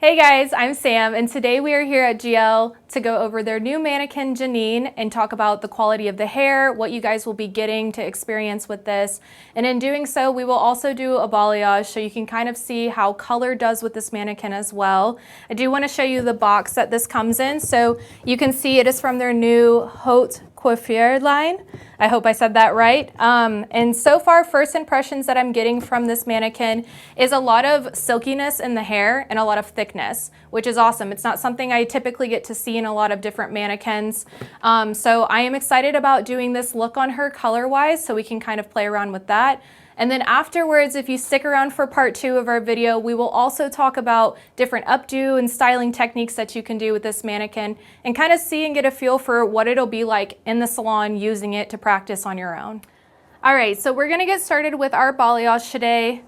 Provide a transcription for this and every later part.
Hey guys, I'm Sam, and today we are here at Giell to go over their new mannequin, Jeanine, and talk about the quality of the hair, what you guys will be getting to experience with this. And in doing so, we will also do a balayage so you can kind of see how color does with this mannequin as well. I do want to show you the box that this comes in. So you can see it is from their new Haute Coiffure line. I hope I said that right. And so far, first impressions that I'm getting from this mannequin is a lot of silkiness in the hair and a lot of thickness, which is awesome. It's not something I typically get to see in a lot of different mannequins. So I am excited about doing this look on her color-wise so we can kind of play around with that. And then afterwards, if you stick around for part 2 of our video, we will also talk about different updo and styling techniques that you can do with this mannequin and kind of see and get a feel for what it'll be like in the salon using it to practice on your own. All right, so we're gonna get started with our balayage today.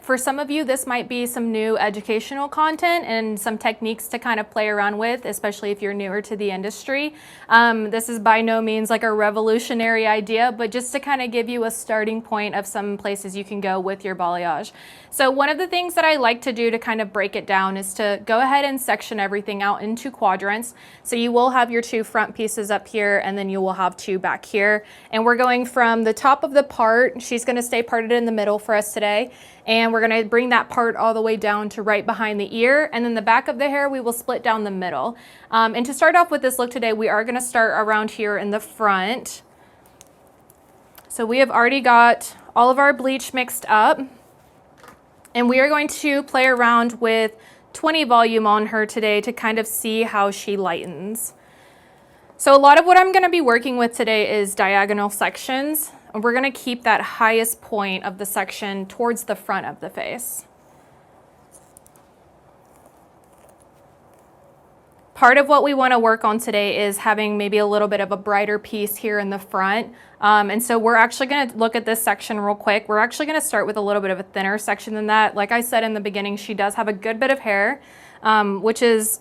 For some of you, this might be some new educational content and some techniques to kind of play around with, especially if you're newer to the industry. This is by no means like a revolutionary idea, but just to kind of give you a starting point of some places you can go with your balayage. So one of the things that I like to do to kind of break it down is to go ahead and section everything out into quadrants. So you will have your 2 front pieces up here, and then you will have 2 back here. And we're going from the top of the part, she's going to stay parted in the middle for us today, and we're going to bring that part all the way down to right behind the ear, and then the back of the hair we will split down the middle. And to start off with this look today, we are going to start around here in the front. So we have already got all of our bleach mixed up, and we are going to play around with 20 volume on her today to kind of see how she lightens. So a lot of what I'm going to be working with today is diagonal sections. And we're going to keep that highest point of the section towards the front of the face. Part of what we want to work on today is having maybe a little bit of a brighter piece here in the front. And so we're actually going to look at this section real quick. We're actually going to start with a little bit of a thinner section than that. Like I said in the beginning, she does have a good bit of hair, which is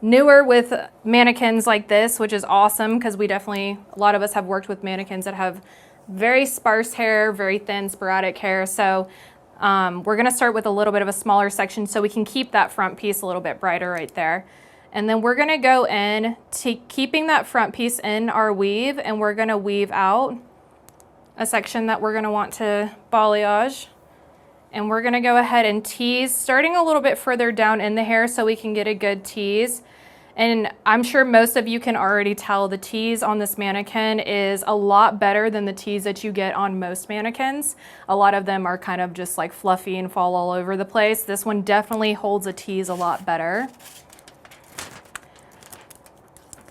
newer with mannequins like this, which is awesome because a lot of us have worked with mannequins that have very sparse hair, very thin, sporadic hair. So we're going to start with a little bit of a smaller section so we can keep that front piece a little bit brighter right there. And then we're going to go in to keeping that front piece in our weave, and we're going to weave out a section that we're going to want to balayage. And we're going to go ahead and tease, starting a little bit further down in the hair so we can get a good tease. And I'm sure most of you can already tell the tease on this mannequin is a lot better than the tease that you get on most mannequins. A lot of them are kind of just like fluffy and fall all over the place. This one definitely holds a tease a lot better.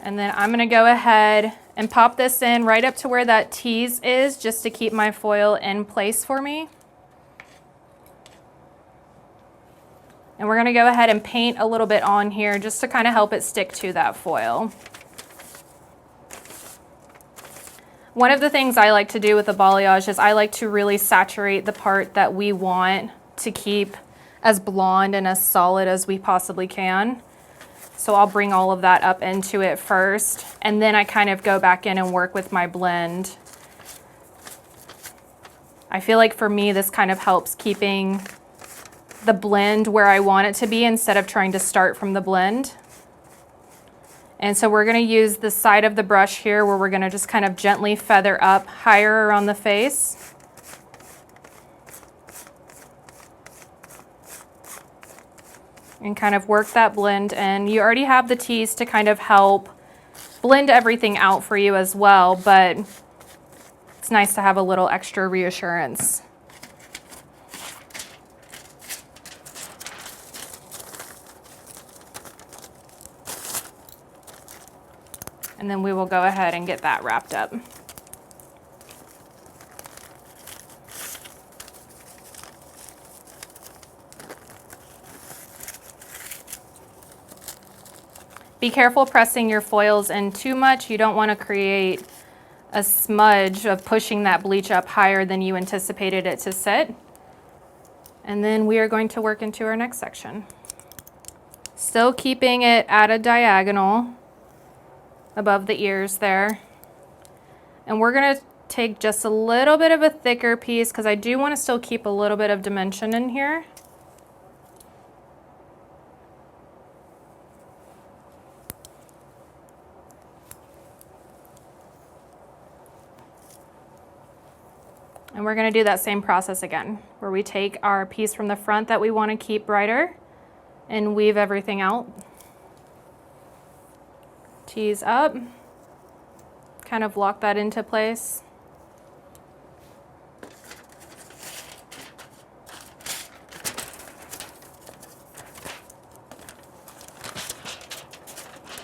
And then I'm gonna go ahead and pop this in right up to where that tease is just to keep my foil in place for me. And we're gonna go ahead and paint a little bit on here just to kind of help it stick to that foil. One of the things I like to do with the balayage is I like to really saturate the part that we want to keep as blonde and as solid as we possibly can. So I'll bring all of that up into it first, and then I kind of go back in and work with my blend. I feel like for me, this kind of helps keeping the blend where I want it to be instead of trying to start from the blend. And so we're going to use the side of the brush here where we're going to just kind of gently feather up higher around the face. And kind of work that blend in. You already have the tease to kind of help blend everything out for you as well, but it's nice to have a little extra reassurance. And then we will go ahead and get that wrapped up. Be careful pressing your foils in too much. You don't want to create a smudge of pushing that bleach up higher than you anticipated it to sit. And then we are going to work into our next section. Still keeping it at a diagonal above the ears there. And we're going to take just a little bit of a thicker piece because I do want to still keep a little bit of dimension in here. And we're gonna do that same process again, where we take our piece from the front that we wanna keep brighter and weave everything out. Tease up, kind of lock that into place.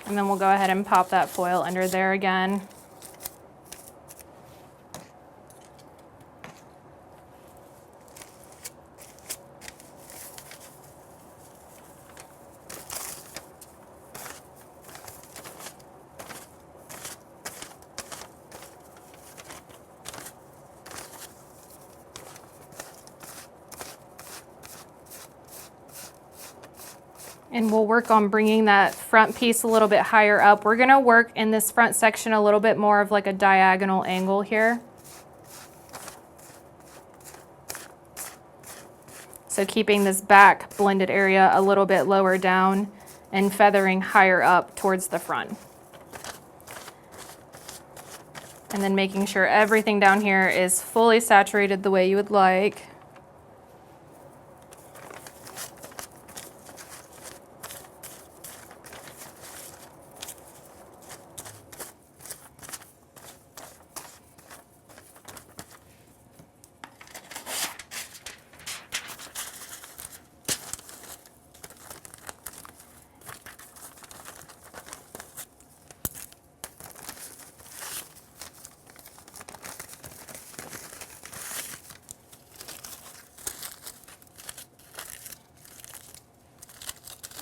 And then we'll go ahead and pop that foil under there again. And we'll work on bringing that front piece a little bit higher up. We're gonna work in this front section a little bit more of like a diagonal angle here. So keeping this back blended area a little bit lower down and feathering higher up towards the front. And then making sure everything down here is fully saturated the way you would like.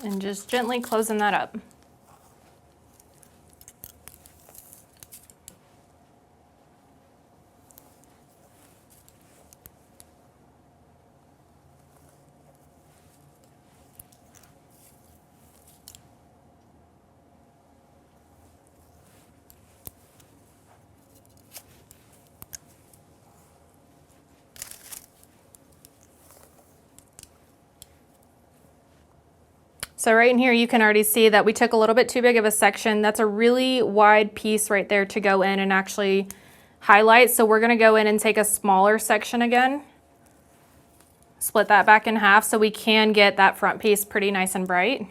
And just gently closing that up. So right in here, you can already see that we took a little bit too big of a section. That's a really wide piece right there to go in and actually highlight. So we're gonna go in and take a smaller section again, split that back in half so we can get that front piece pretty nice and bright.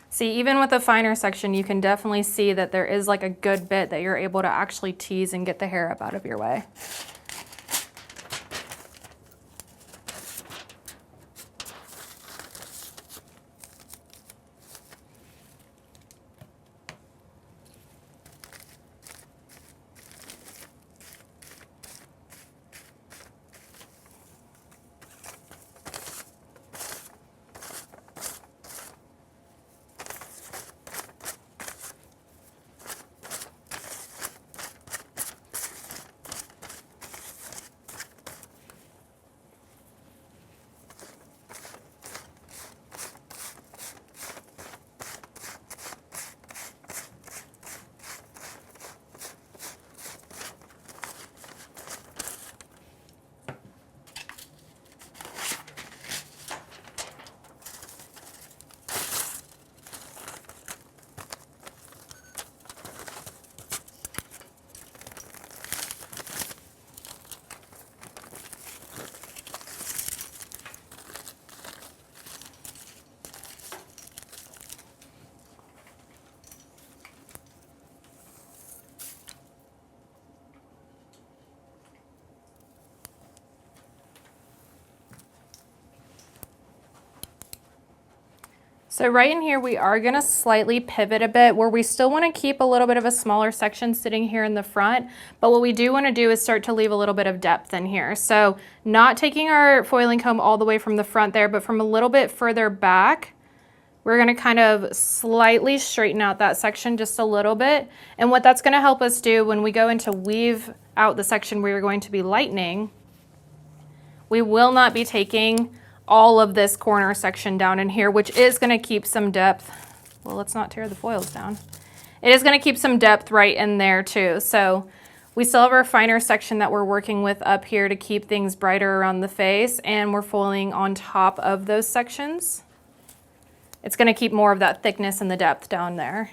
See, even with a finer section, you can definitely see that there is like a good bit that you're able to actually tease and get the hair up out of your way. So right in here, we are gonna slightly pivot a bit where we still wanna keep a little bit of a smaller section sitting here in the front, but what we do wanna do is start to leave a little bit of depth in here. So not taking our foiling comb all the way from the front there, but from a little bit further back, we're gonna kind of slightly straighten out that section just a little bit. And what that's gonna help us do when we go into weave out the section we are going to be lightening, we will not be taking all of this corner section down in here, which is gonna keep some depth. Well, let's not tear the foils down. It is gonna keep some depth right in there too. So We still have our finer section that we're working with up here to keep things brighter around the face, and we're foiling on top of those sections. It's going to keep more of that thickness and the depth down there.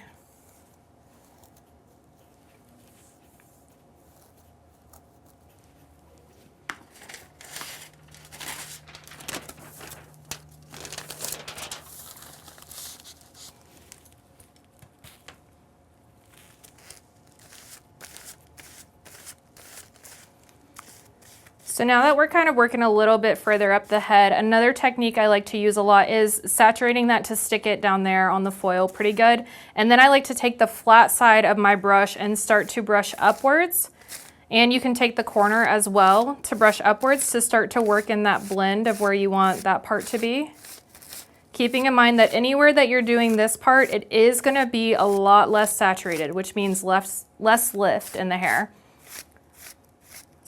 So now that we're kind of working a little bit further up the head, another technique I like to use a lot is saturating that to stick it down there on the foil pretty good. And then I like to take the flat side of my brush and start to brush upwards. And you can take the corner as well to brush upwards to start to work in that blend of where you want that part to be. Keeping in mind that anywhere that you're doing this part, it is going to be a lot less saturated, which means less lift in the hair.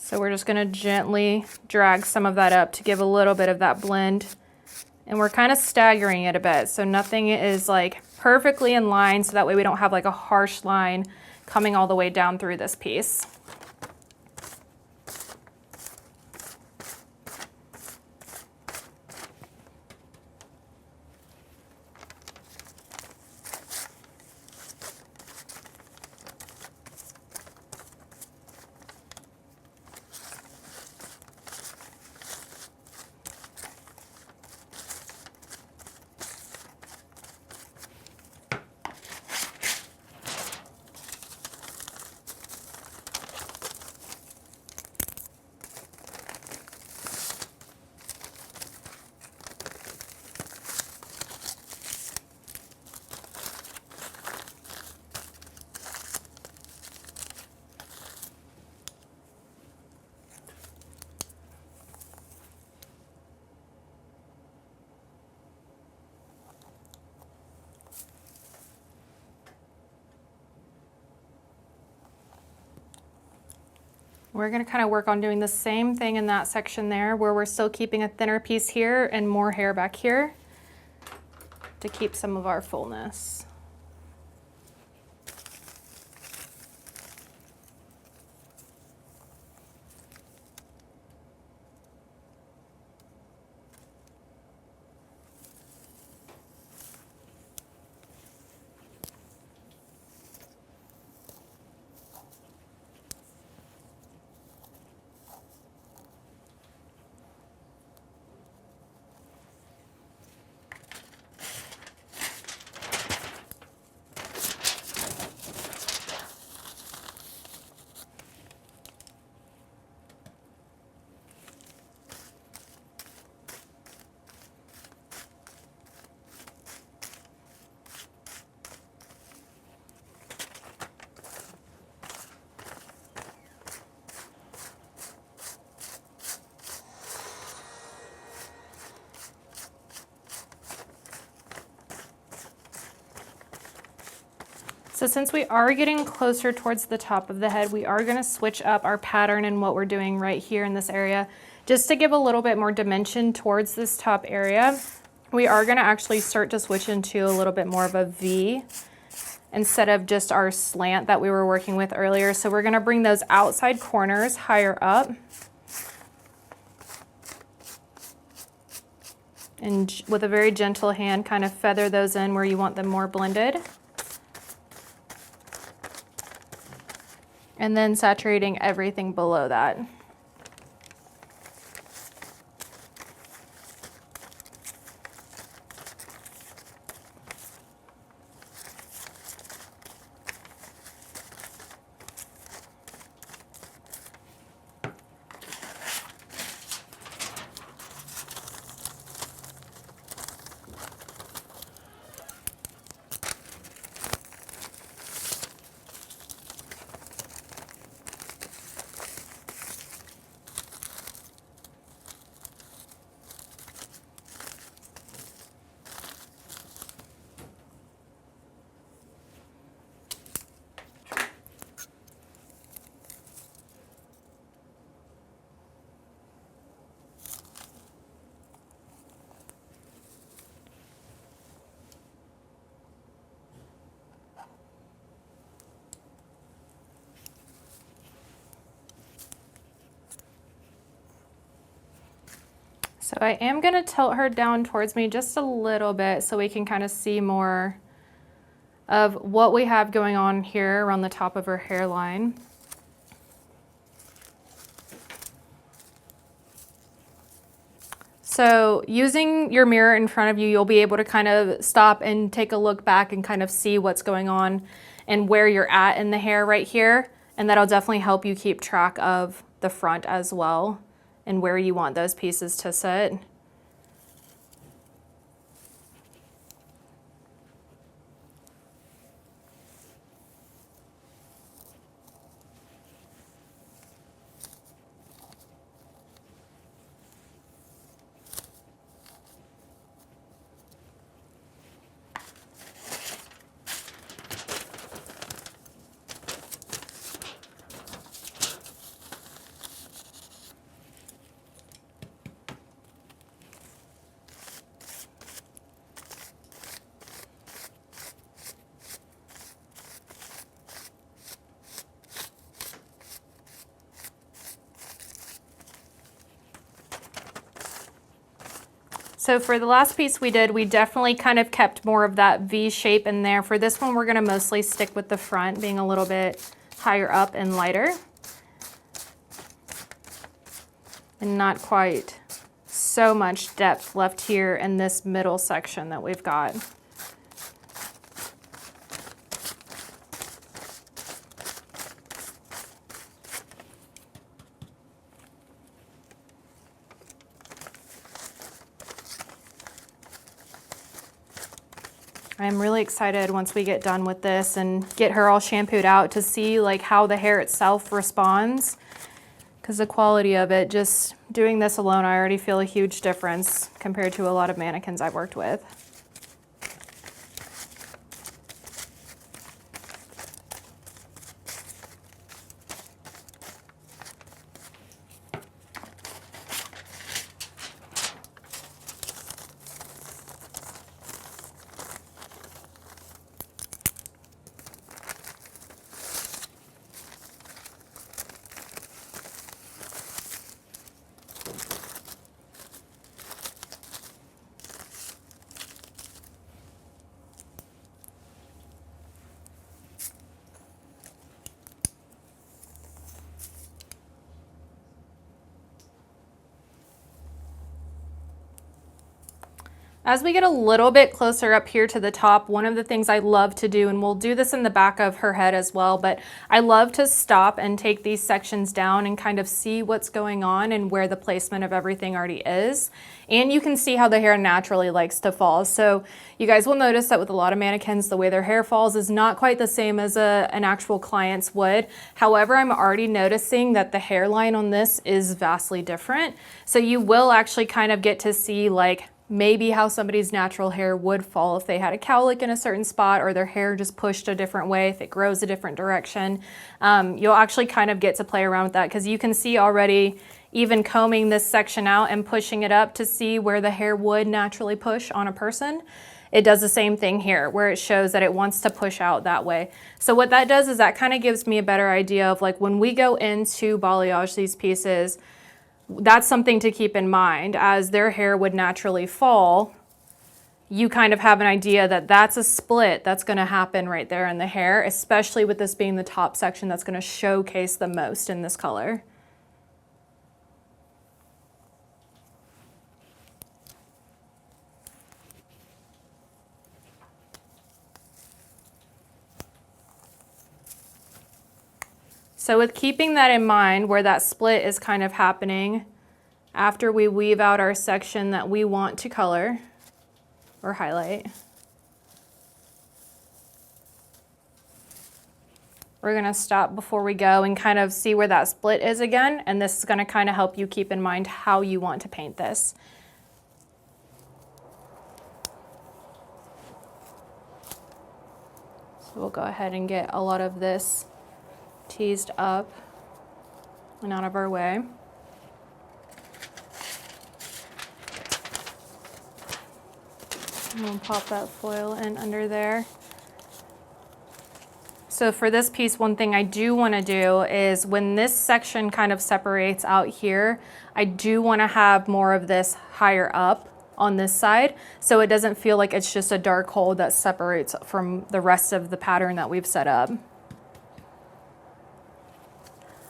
So we're just going to gently drag some of that up to give a little bit of that blend. And we're kind of staggering it a bit, so nothing is like perfectly in line, so that way we don't have like a harsh line coming all the way down through this piece. We're going to kind of work on doing the same thing in that section there, where we're still keeping a thinner piece here and more hair back here to keep some of our fullness. So since we are getting closer towards the top of the head, we are going to switch up our pattern and what we're doing right here in this area, just to give a little bit more dimension towards this top area. We are going to actually start to switch into a little bit more of a V instead of just our slant that we were working with earlier. So we're going to bring those outside corners higher up. And with a very gentle hand, kind of feather those in where you want them more blended. And then saturating everything below that. So I am gonna tilt her down towards me just a little bit so we can kind of see more of what we have going on here around the top of her hairline. So using your mirror in front of you, you'll be able to kind of stop and take a look back and kind of see what's going on and where you're at in the hair right here. And that'll definitely help you keep track of the front as well and where you want those pieces to sit. So for the last piece we did, we definitely kind of kept more of that V shape in there. For this one, we're gonna mostly stick with the front being a little bit higher up and lighter. And not quite so much depth left here in this middle section that we've got. I'm really excited once we get done with this and get her all shampooed out to see like how the hair itself responds, because the quality of it, just doing this alone, I already feel a huge difference compared to a lot of mannequins I've worked with. As we get a little bit closer up here to the top, one of the things I love to do, and we'll do this in the back of her head as well, but I love to stop and take these sections down and kind of see what's going on and where the placement of everything already is. And you can see how the hair naturally likes to fall. So you guys will notice that with a lot of mannequins, the way their hair falls is not quite the same as an actual client's would. However, I'm already noticing that the hairline on this is vastly different. So you will actually kind of get to see like maybe how somebody's natural hair would fall if they had a cowlick in a certain spot or their hair just pushed a different way, if it grows a different direction. You'll actually kind of get to play around with that because you can see already even combing this section out and pushing it up to see where the hair would naturally push on a person. It does the same thing here where it shows that it wants to push out that way. So what that does is that kind of gives me a better idea of like when we go into balayage these pieces, that's something to keep in mind. As their hair would naturally fall, you kind of have an idea that that's a split that's going to happen right there in the hair, especially with this being the top section that's going to showcase the most in this color. So with keeping that in mind, where that split is kind of happening after we weave out our section that we want to color or highlight, we're gonna stop before we go and kind of see where that split is again, and this is gonna kind of help you keep in mind how you want to paint this. So we'll go ahead and get a lot of this teased up and out of our way. And we'll pop that foil in under there. So for this piece, one thing I do want to do is when this section kind of separates out here, I do want to have more of this higher up on this side, so it doesn't feel like it's just a dark hole that separates from the rest of the pattern that we've set up.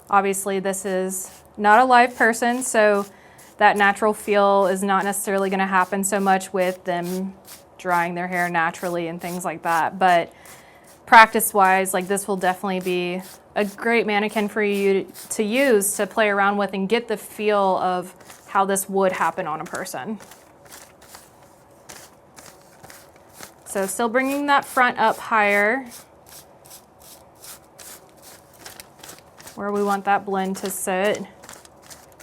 Obviously, this is not a live person, so that natural feel is not necessarily going to happen so much with them drying their hair naturally and things like that. But practice-wise, like, this will definitely be a great mannequin for you to use to play around with and get the feel of how this would happen on a person. So still bringing that front up higher where we want that blend to sit.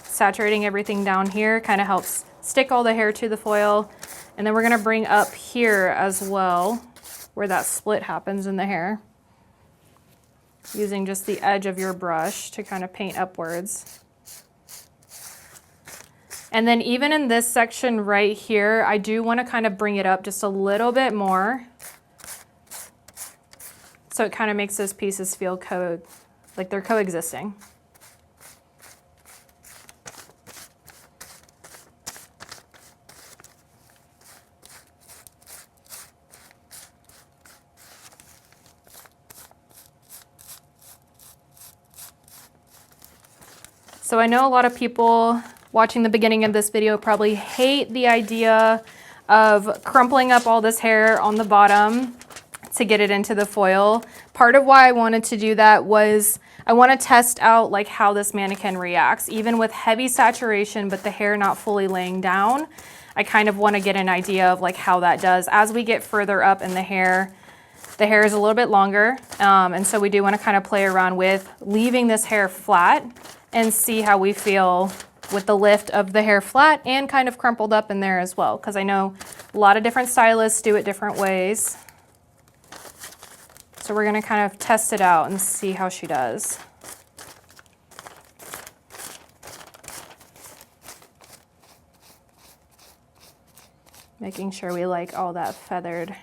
Saturating everything down here kind of helps stick all the hair to the foil. And then we're gonna bring up here as well, where that split happens in the hair, using just the edge of your brush to kind of paint upwards. And then even in this section right here, I do want to kind of bring it up just a little bit more, so it kind of makes those pieces feel like they're coexisting. So I know a lot of people watching the beginning of this video probably hate the idea of crumpling up all this hair on the bottom to get it into the foil. Part of why I wanted to do that was I want to test out like how this mannequin reacts, even with heavy saturation, but the hair not fully laying down. I kind of want to get an idea of like how that does. As we get further up in the hair is a little bit longer, and so we do want to kind of play around with leaving this hair flat and see how we feel with the lift of the hair flat and kind of crumpled up in there as well, because I know a lot of different stylists do it different ways. So we're going to kind of test it out and see how she does. Making sure we like all that feathered.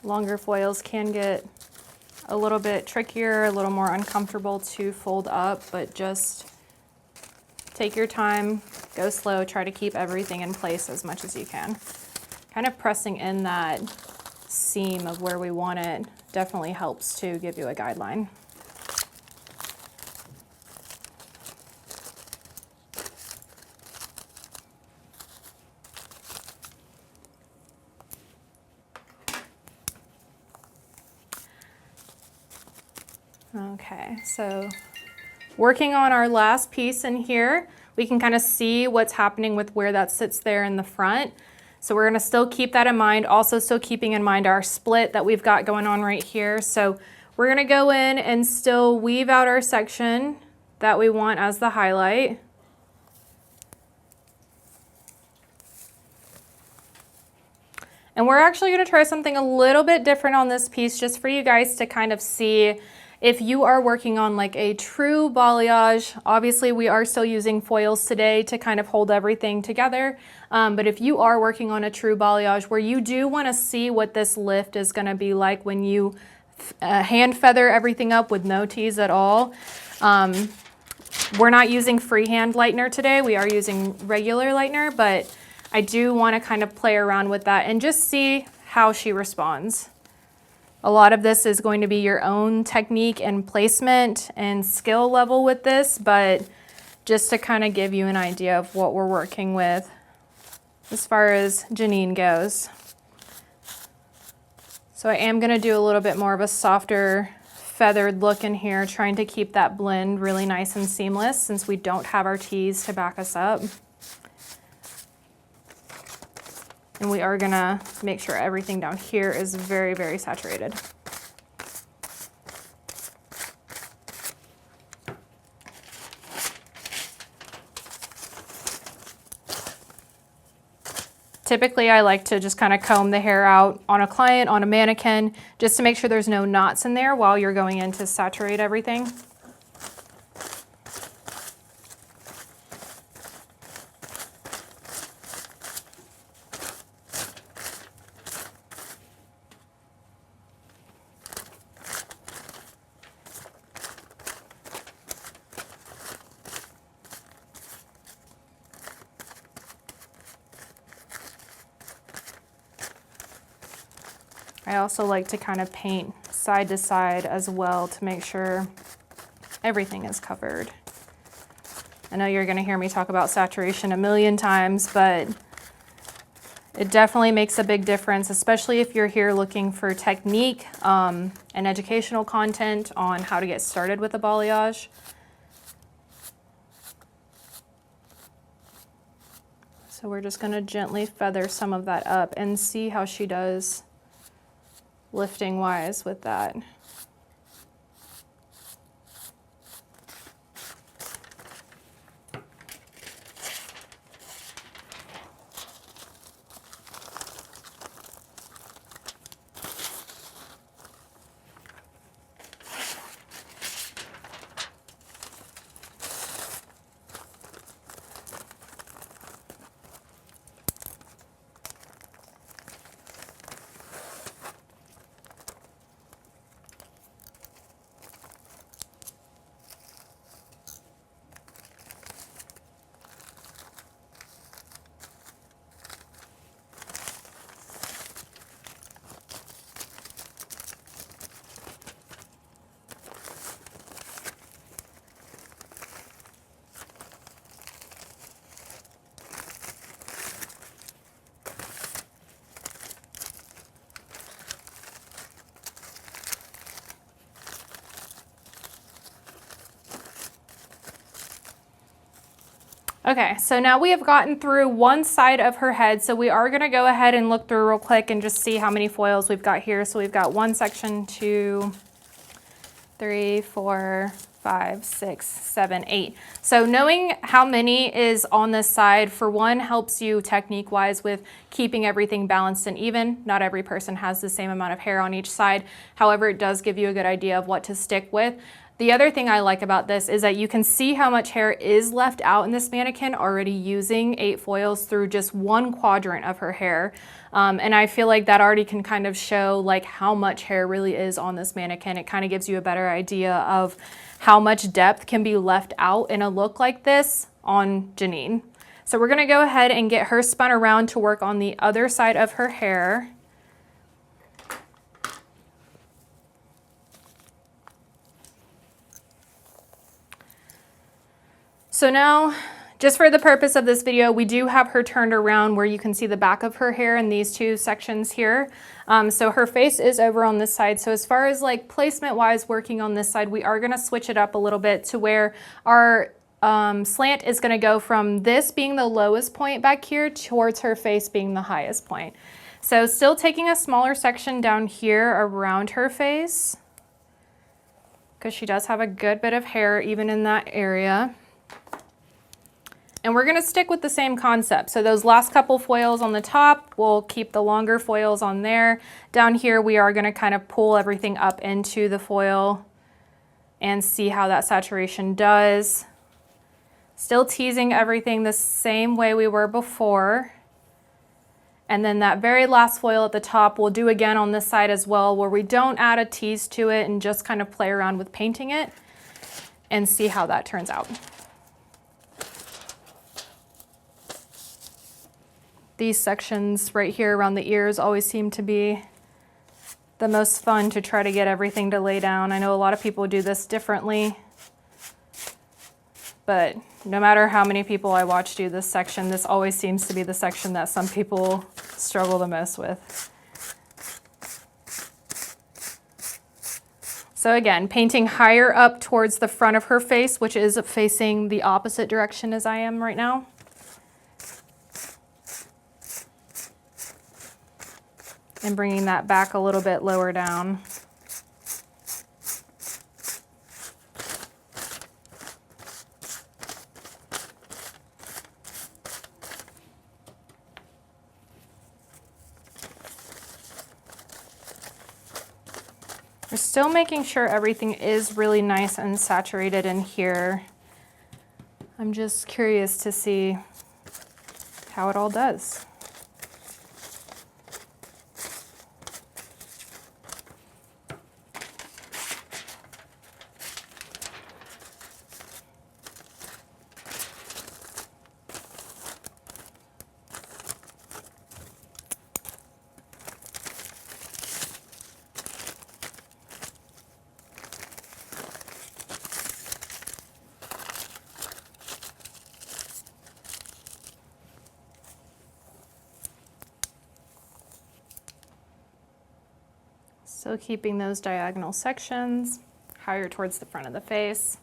Longer foils can get a little bit trickier, a little more uncomfortable to fold up, but just take your time, go slow, try to keep everything in place as much as you can. Kind of pressing in that seam of where we want it definitely helps to give you a guideline. Okay, so working on our last piece in here, we can kind of see what's happening with where that sits there in the front. So we're gonna still keep that in mind, also still keeping in mind our split that we've got going on right here. So we're gonna go in and still weave out our section that we want as the highlight. And we're actually gonna try something a little bit different on this piece just for you guys to kind of see if you are working on like a true balayage. Obviously we are still using foils today to kind of hold everything together. But if you are working on a true balayage where you do want to see what this lift is going to be like when you hand feather everything up with no tease at all. We're not using freehand lightener today. We are using regular lightener, but I do want to kind of play around with that and just see how she responds. A lot of this is going to be your own technique and placement and skill level with this, but just to kind of give you an idea of what we're working with as far as Jeanine goes. So I am going to do a little bit more of a softer feathered look in here, trying to keep that blend really nice and seamless since we don't have our tees to back us up. And we are gonna make sure everything down here is very, very saturated. typically I like to just kind of comb the hair out on a client, on a mannequin, just to make sure there's no knots in there while you're going in to saturate everything. I also like to kind of paint side to side as well to make sure everything is covered. I know you're going to hear me talk about saturation a million times, but it definitely makes a big difference, especially if you're here looking for technique and educational content on how to get started with a balayage. So we're just going to gently feather some of that up and see how she does lifting wise with that. Okay, so now we have gotten through one side of her head, so we are gonna go ahead and look through real quick and just see how many foils we've got here. So we've got one section, 2, 3, 4, 5, 6, 7, 8. So knowing how many is on this side, for one, helps you technique-wise with keeping everything balanced and even. Not every person has the same amount of hair on each side. However, it does give you a good idea of what to stick with. The other thing I like about this is that you can see how much hair is left out in this mannequin already using 8 foils through just one quadrant of her hair. And I feel like that already can kind of show like how much hair really is on this mannequin. It kind of gives you a better idea of how much depth can be left out in a look like this on Jeanine. So we're gonna go ahead and get her spun around to work on the other side of her hair. So now, just for the purpose of this video, we do have her turned around where you can see the back of her hair in these 2 sections here. So her face is over on this side. So as far as like placement wise working on this side, we are gonna switch it up a little bit to where our slant is gonna go from this being the lowest point back here towards her face being the highest point. So still taking a smaller section down here around her face, because she does have a good bit of hair even in that area. And we're gonna stick with the same concept. So those last couple foils on the top, we'll keep the longer foils on there. Down here, we are gonna kind of pull everything up into the foil and see how that saturation does. Still teasing everything the same way we were before. And then that very last foil at the top, we'll do again on this side as well, where we don't add a tease to it and just kind of play around with painting it and see how that turns out. These sections right here around the ears always seem to be the most fun to try to get everything to lay down. I know a lot of people do this differently, but no matter how many people I watch do this section, this always seems to be the section that some people struggle the most with. So again, painting higher up towards the front of her face, which is facing the opposite direction as I am right now. And bringing that back a little bit lower down. We're still making sure everything is really nice and saturated in here. I'm just curious to see how it all does. So keeping those diagonal sections higher towards the front of the face.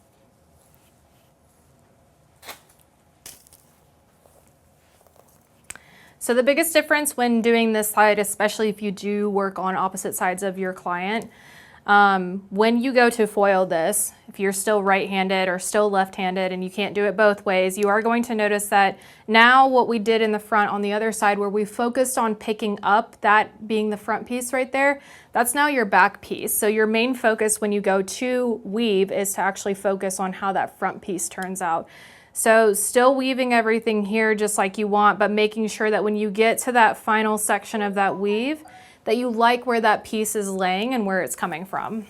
So the biggest difference when doing this side, especially if you do work on opposite sides of your client, when you go to foil this, if you're still right-handed or still left-handed and you can't do it both ways, you are going to notice that now what we did in the front on the other side where we focused on picking up, that being the front piece right there, that's now your back piece. So your main focus when you go to weave is to actually focus on how that front piece turns out. So still weaving everything here just like you want, but making sure that when you get to that final section of that weave, that you like where that piece is laying and where it's coming from.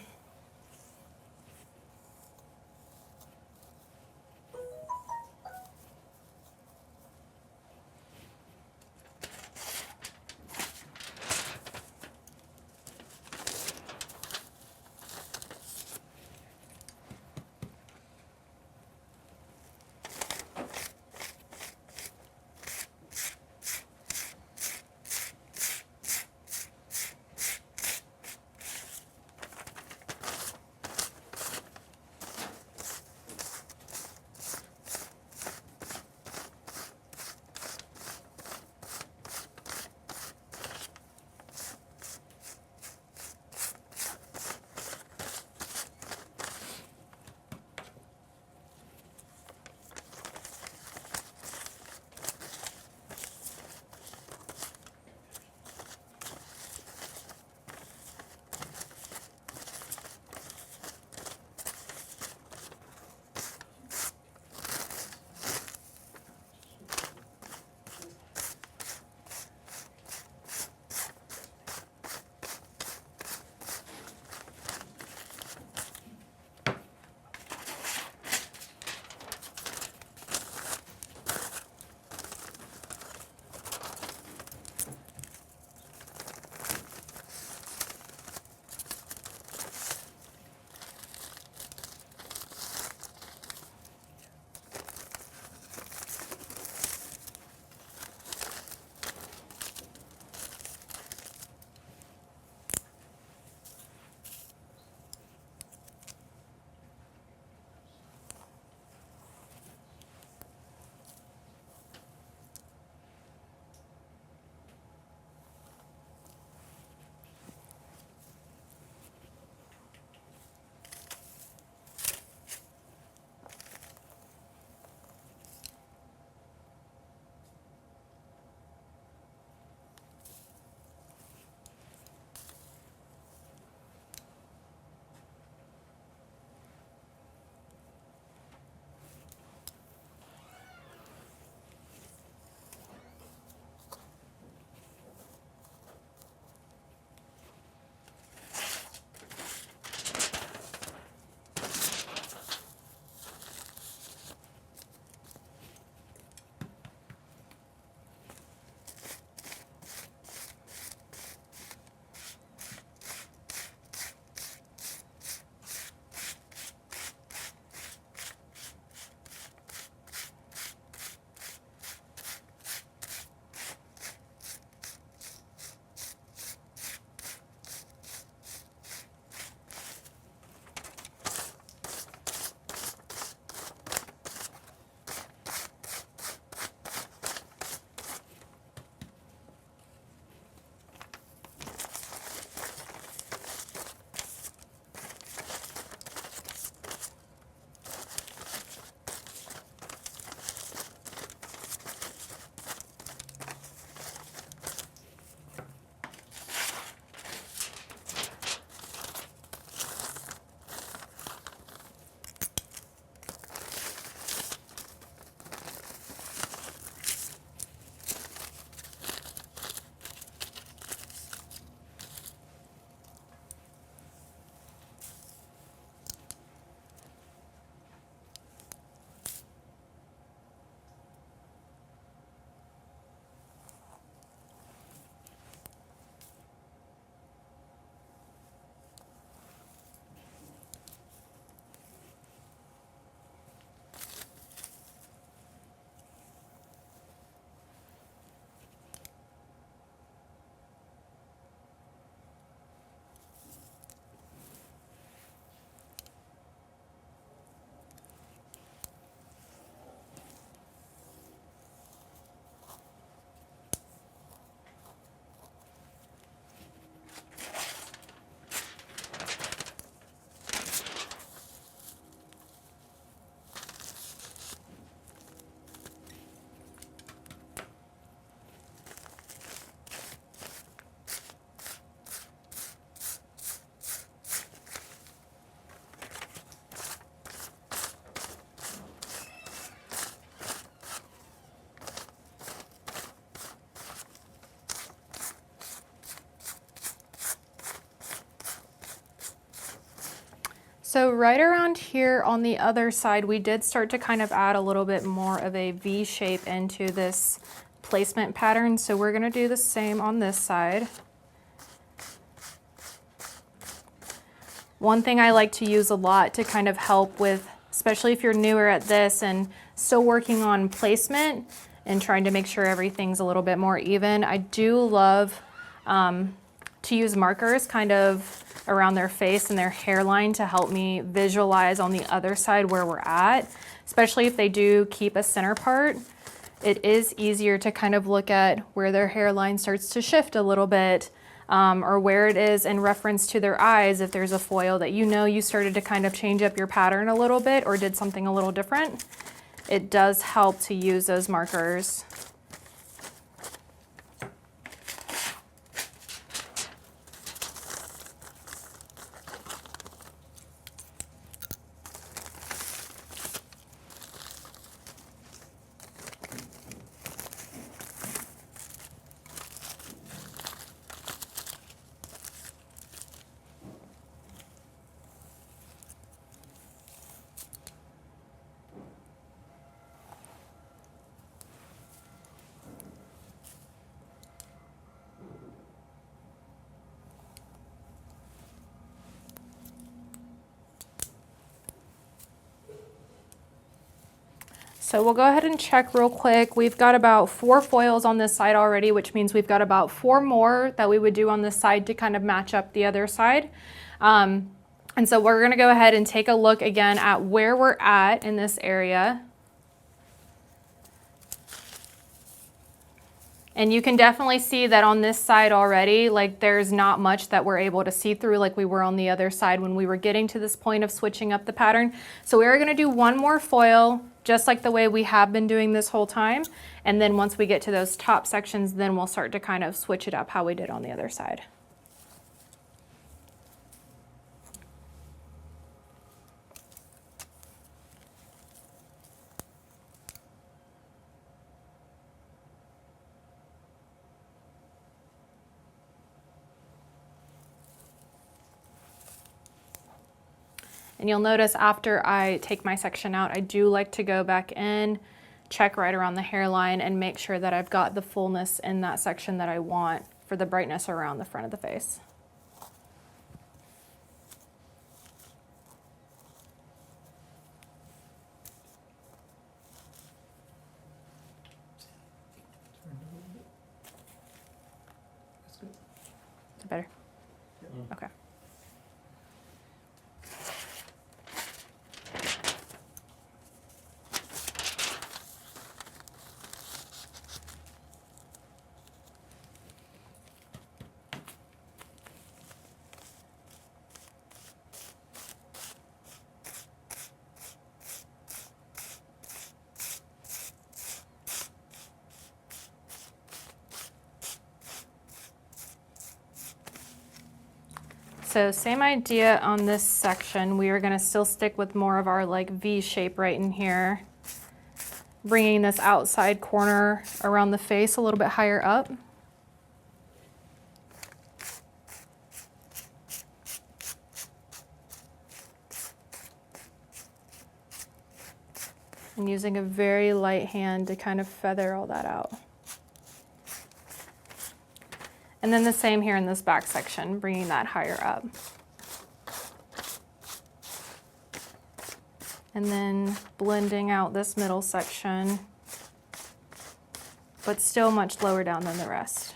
So right around here on the other side, we did start to kind of add a little bit more of a V shape into this placement pattern. So we're gonna do the same on this side. One thing I like to use a lot to kind of help with, especially if you're newer at this and still working on placement and trying to make sure everything's a little bit more even, I do love to use markers kind of around their face and their hairline to help me visualize on the other side where we're at, especially if they do keep a center part. It is easier to kind of look at where their hairline starts to shift a little bit, or where it is in reference to their eyes if there's a foil that you know you started to kind of change up your pattern a little bit or did something a little different. It does help to use those markers. So we'll go ahead and check real quick. We've got about 4 foils on this side already, which means we've got about 4 more that we would do on this side to kind of match up the other side. And so we're gonna go ahead and take a look again at where we're at in this area. And you can definitely see that on this side already, like there's not much that we're able to see through like we were on the other side when we were getting to this point of switching up the pattern. So we are gonna do 1 more foil, just like the way we have been doing this whole time. And then once we get to those top sections, then we'll start to kind of switch it up how we did on the other side. And you'll notice after I take my section out, I do like to go back in, check right around the hairline and make sure that I've got the fullness in that section that I want for the brightness around the front of the face. Is it better? Okay. So same idea on this section. We are gonna still stick with more of our like V shape right in here, bringing this outside corner around the face a little bit higher up. And using a very light hand to kind of feather all that out. And then the same here in this back section, bringing that higher up. And then blending out this middle section, but still much lower down than the rest.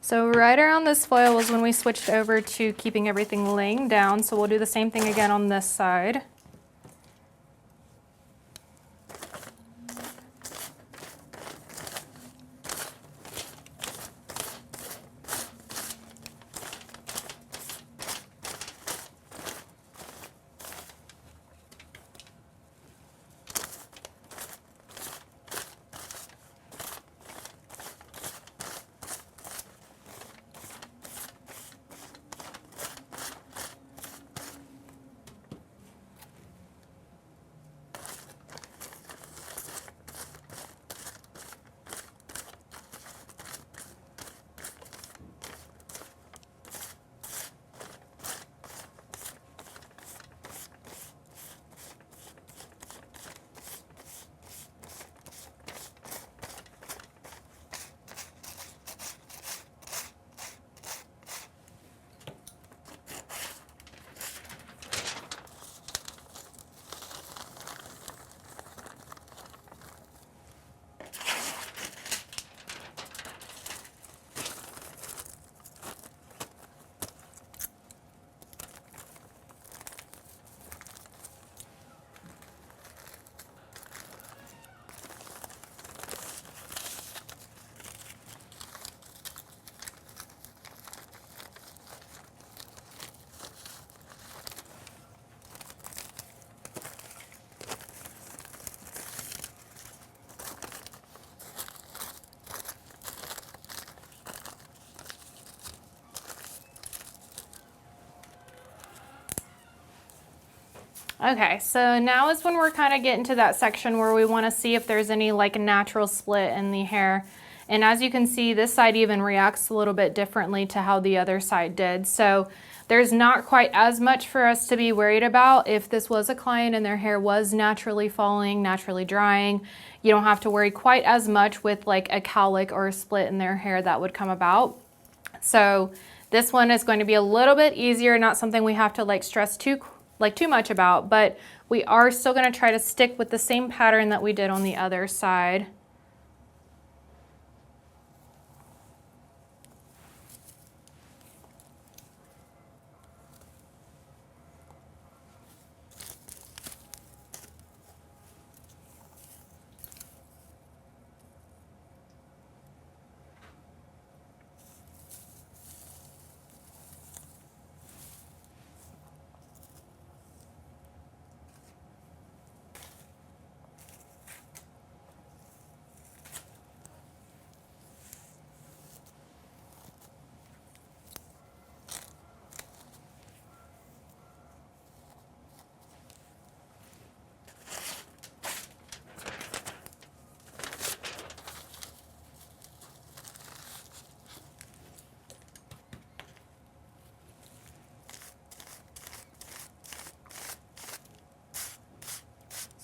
So right around this foil was when we switched over to keeping everything laying down. So we'll do the same thing again on this side. Okay, so now is when we're kind of getting to that section where we want to see if there's any like natural split in the hair. And as you can see, this side even reacts a little bit differently to how the other side did. So there's not quite as much for us to be worried about. If this was a client and their hair was naturally falling, naturally drying, you don't have to worry quite as much with like a cowlick or a split in their hair that would come about. So this one is going to be a little bit easier, not something we have to like stress too much about, but we are still going to try to stick with the same pattern that we did on the other side.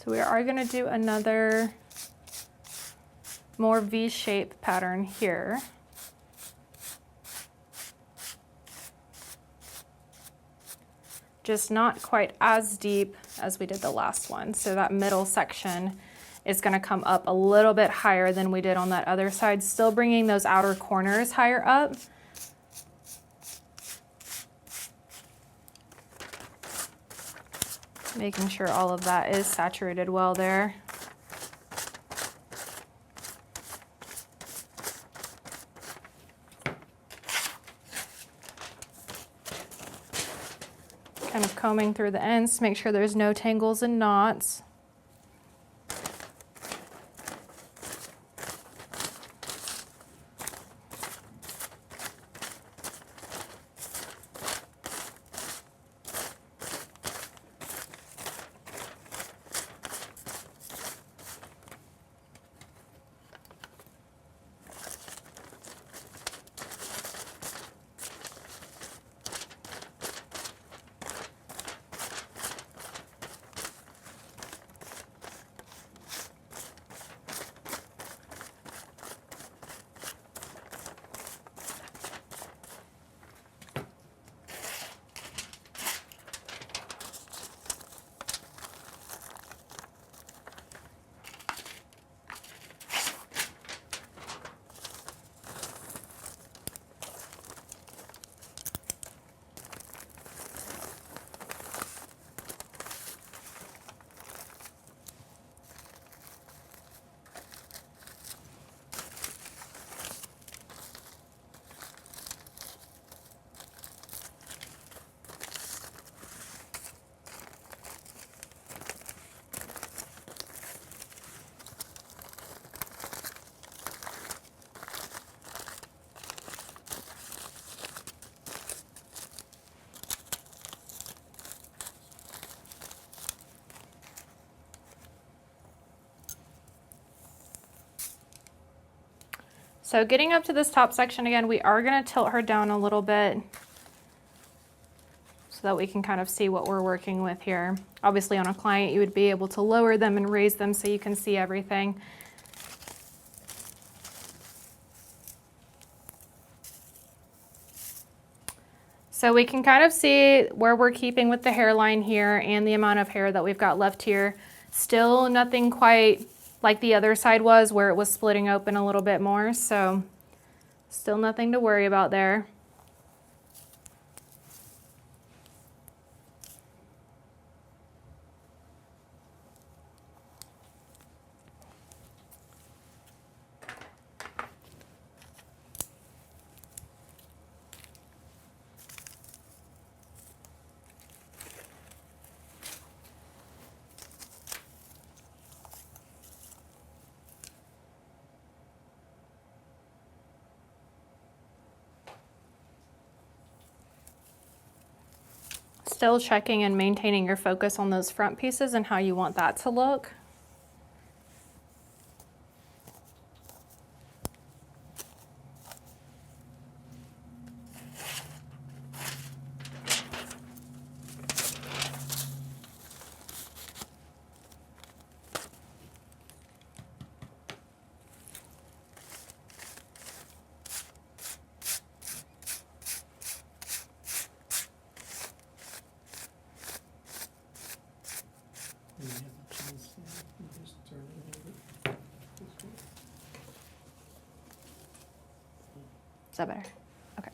So we are going to do another more V-shape pattern here. Just not quite as deep as we did the last one. So that middle section is going to come up a little bit higher than we did on that other side, still bringing those outer corners higher up. Making sure all of that is saturated well there. Kind of combing through the ends to make sure there's no tangles and knots. So getting up to this top section again, we are going to tilt her down a little bit so that we can kind of see what we're working with here. Obviously on a client, you would be able to lower them and raise them so you can see everything. So we can kind of see where we're keeping with the hairline here and the amount of hair that we've got left here. Still nothing quite like the other side was, where it was splitting open a little bit more. So still nothing to worry about there. still checking and maintaining your focus on those front pieces and how you want that to look. Is that better? Okay.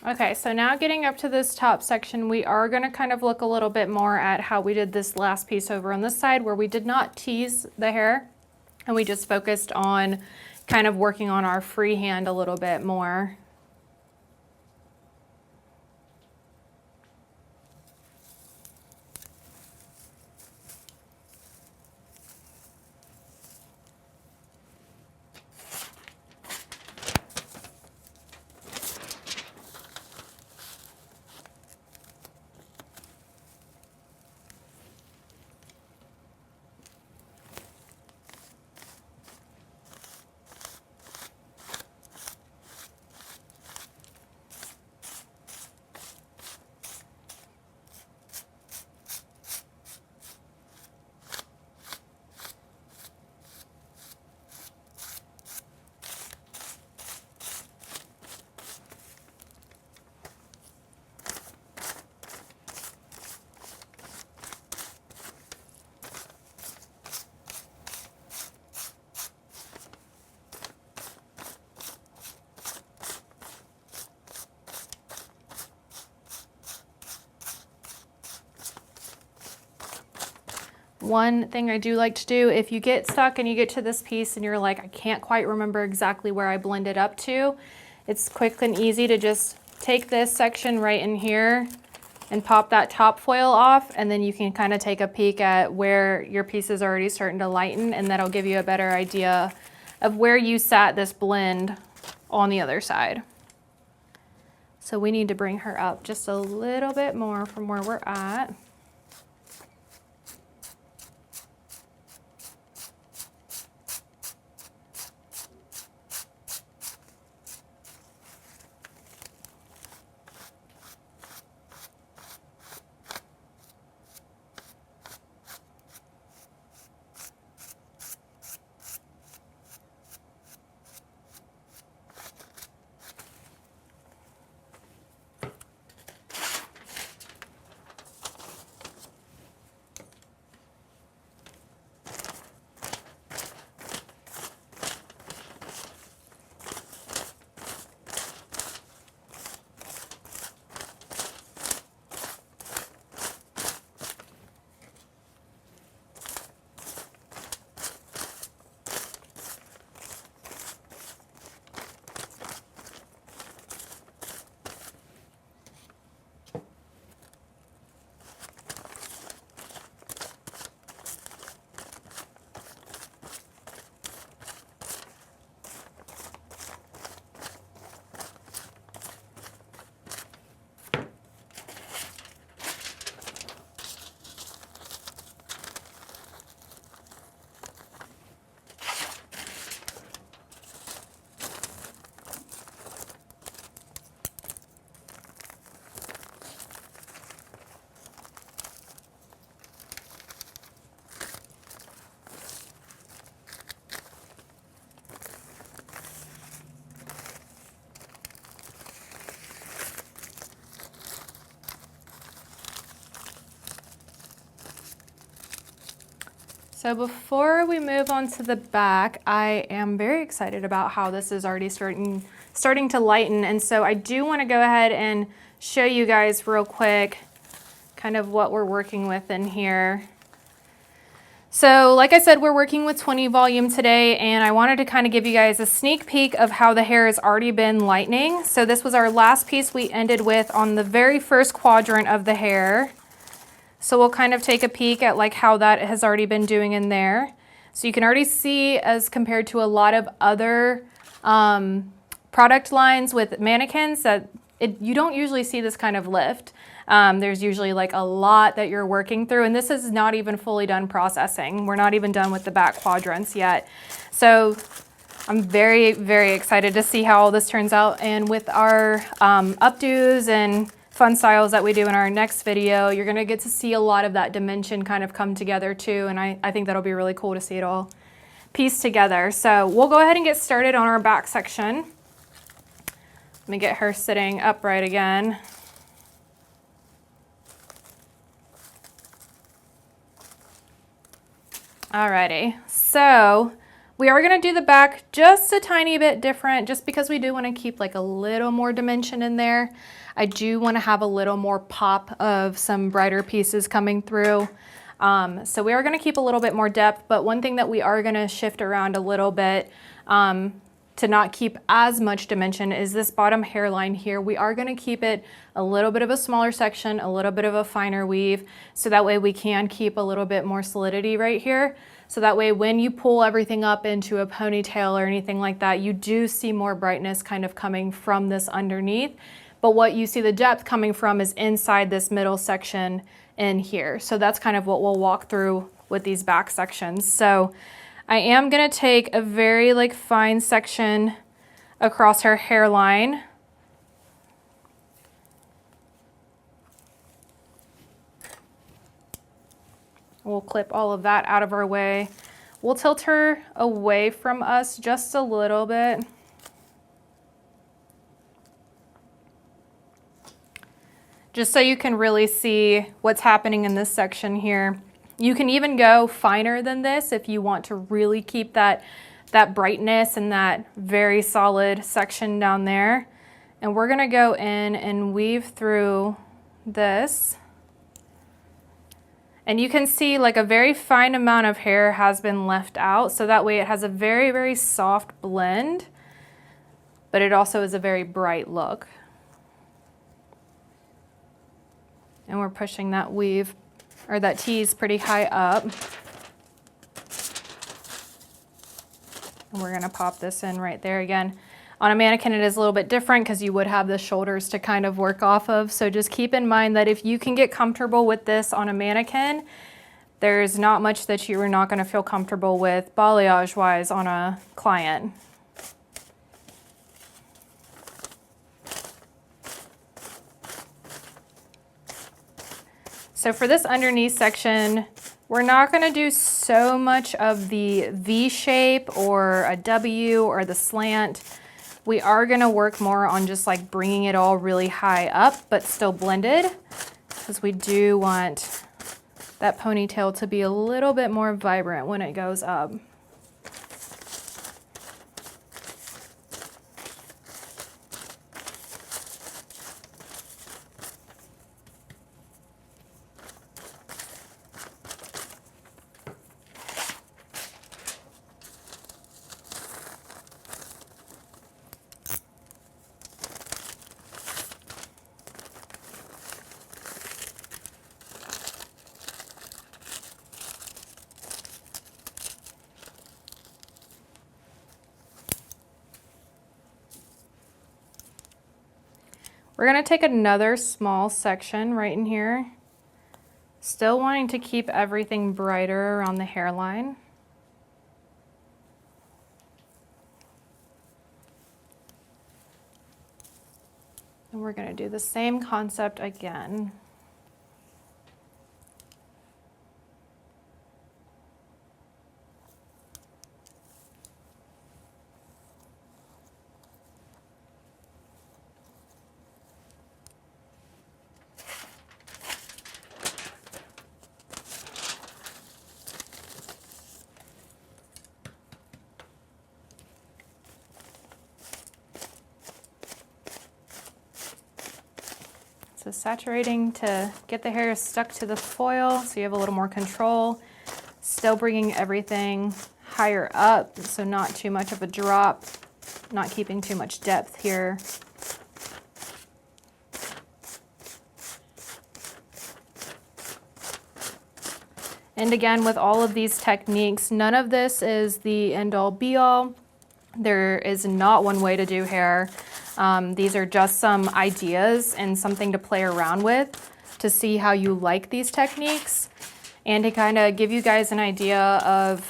Okay, so now getting up to this top section, we are going to kind of look a little bit more at how we did this last piece over on this side where we did not tease the hair and we just focused on kind of working on our freehand a little bit more. One thing I do like to do, if you get stuck and you get to this piece and you're like, I can't quite remember exactly where I blended up to, it's quick and easy to just take this section right in here and pop that top foil off, and then you can kind of take a peek at where your piece is already starting to lighten, and that'll give you a better idea of where you sat this blend on the other side. So we need to bring her up just a little bit more from where we're at. So before we move on to the back, I am very excited about how this is already starting to lighten. And so I do want to go ahead and show you guys real quick kind of what we're working with in here. So like I said, we're working with 20 volume today, and I wanted to kind of give you guys a sneak peek of how the hair has already been lightening. So this was our last piece we ended with on the very first quadrant of the hair. So we'll kind of take a peek at like how that has already been doing in there. So you can already see, as compared to a lot of other product lines with mannequins, that you don't usually see this kind of lift. There's usually like a lot that you're working through, and this is not even fully done processing. We're not even done with the back quadrants yet. So I'm very, very excited to see how all this turns out. And with our updos and fun styles that we do in our next video, you're gonna get to see a lot of that dimension kind of come together too. And I think that'll be really cool to see it all pieced together. So we'll go ahead and get started on our back section. Let me get her sitting upright again. Alrighty, so we are gonna do the back just a tiny bit different, just because we do wanna keep like a little more dimension in there. I do wanna have a little more pop of some brighter pieces coming through. So we are gonna keep a little bit more depth, but one thing that we are gonna shift around a little bit to not keep as much dimension is this bottom hairline here. We are gonna keep it a little bit of a smaller section, a little bit of a finer weave, so that way we can keep a little bit more solidity right here. So that way when you pull everything up into a ponytail or anything like that, you do see more brightness kind of coming from this underneath. But what you see the depth coming from is inside this middle section in here. So that's kind of what we'll walk through with these back sections. So I am gonna take a very like fine section across her hairline. We'll clip all of that out of our way. We'll tilt her away from us just a little bit. Just so you can really see what's happening in this section here. You can even go finer than this if you want to really keep that brightness and that very solid section down there. And we're gonna go in and weave through this. And you can see like a very fine amount of hair has been left out, so that way it has a very, very soft blend, but it also is a very bright look. And we're pushing that weave, or that tease, pretty high up. And we're gonna pop this in right there again. On a mannequin, it is a little bit different because you would have the shoulders to kind of work off of. So just keep in mind that if you can get comfortable with this on a mannequin, there's not much that you are not gonna feel comfortable with balayage-wise on a client. So for this underneath section, we're not gonna do so much of the V shape or a W or the slant. We are gonna work more on just like bringing it all really high up, but still blended, because we do want that ponytail to be a little bit more vibrant when it goes up. We're gonna take another small section right in here, still wanting to keep everything brighter around the hairline. And we're gonna do the same concept again. So saturating to get the hair stuck to the foil so you have a little more control. Still bringing everything higher up, so not too much of a drop, not keeping too much depth here. And again, with all of these techniques, none of this is the end-all be-all. There is not one way to do hair. These are just some ideas and something to play around with to see how you like these techniques and to kind of give you guys an idea of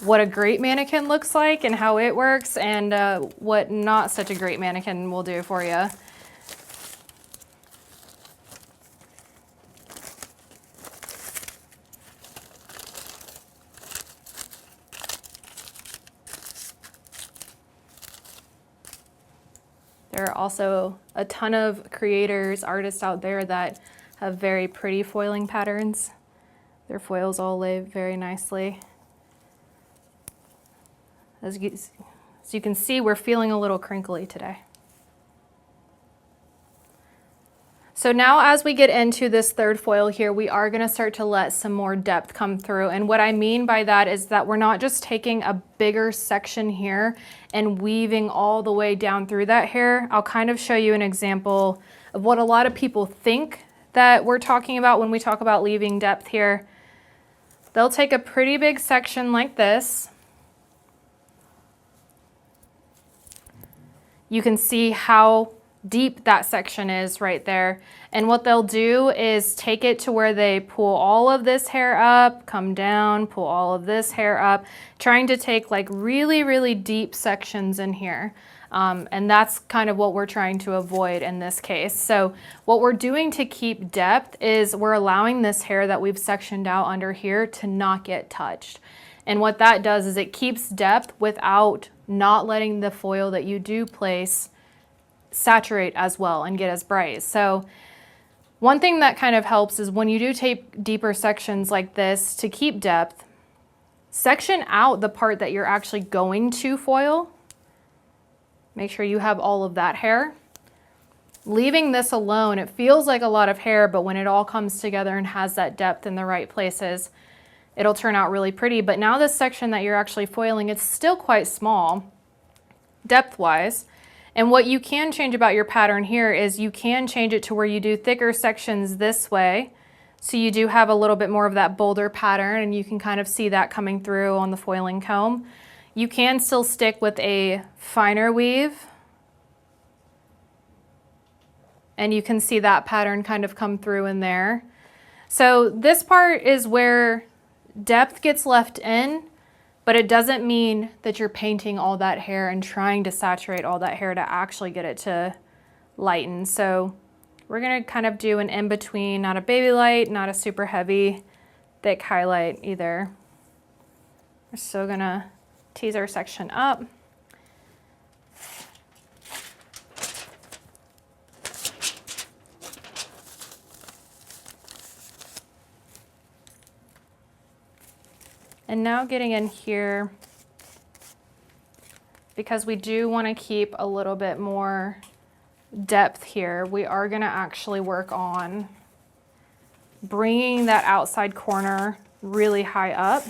what a great mannequin looks like and how it works, and what not such a great mannequin will do for you. There are also a ton of creators, artists out there that have very pretty foiling patterns. Their foils all lay very nicely. As you can see, we're feeling a little crinkly today. So now as we get into this third foil here, we are gonna start to let some more depth come through. And what I mean by that is that we're not just taking a bigger section here and weaving all the way down through that hair. I'll kind of show you an example of what a lot of people think that we're talking about when we talk about leaving depth here. They'll take a pretty big section like this. You can see how deep that section is right there. And what they'll do is take it to where they pull all of this hair up, come down, pull all of this hair up, trying to take like really, really deep sections in here. And that's kind of what we're trying to avoid in this case. So what we're doing to keep depth is we're allowing this hair that we've sectioned out under here to not get touched. And what that does is it keeps depth without not letting the foil that you do place saturate as well and get as bright. So one thing that kind of helps is when you do take deeper sections like this to keep depth, section out the part that you're actually going to foil. Make sure you have all of that hair. Leaving this alone, it feels like a lot of hair, but when it all comes together and has that depth in the right places, it'll turn out really pretty. But now this section that you're actually foiling, it's still quite small depth-wise. And what you can change about your pattern here is you can change it to where you do thicker sections this way. So you do have a little bit more of that bolder pattern, and you can kind of see that coming through on the foiling comb. You can still stick with a finer weave, and you can see that pattern kind of come through in there. So this part is where depth gets left in, but it doesn't mean that you're painting all that hair and trying to saturate all that hair to actually get it to lighten. So we're gonna kind of do an in-between, not a baby light, not a super heavy, thick highlight either. We're still gonna tease our section up. And now getting in here, because we do want to keep a little bit more depth here, we are going to actually work on bringing that outside corner really high up.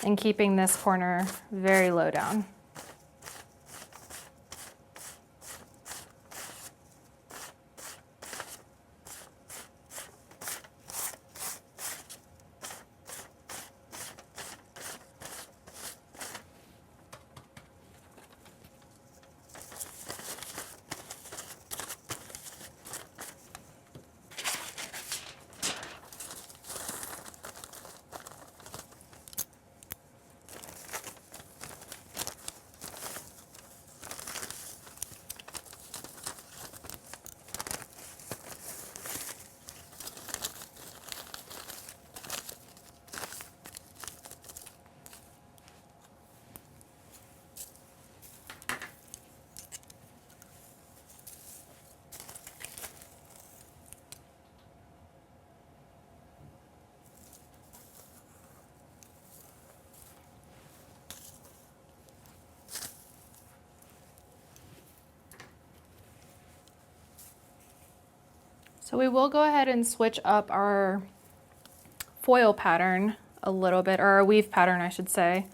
And keeping this corner very low down. So we will go ahead and switch up our foil pattern a little bit, or our weave pattern, I should say,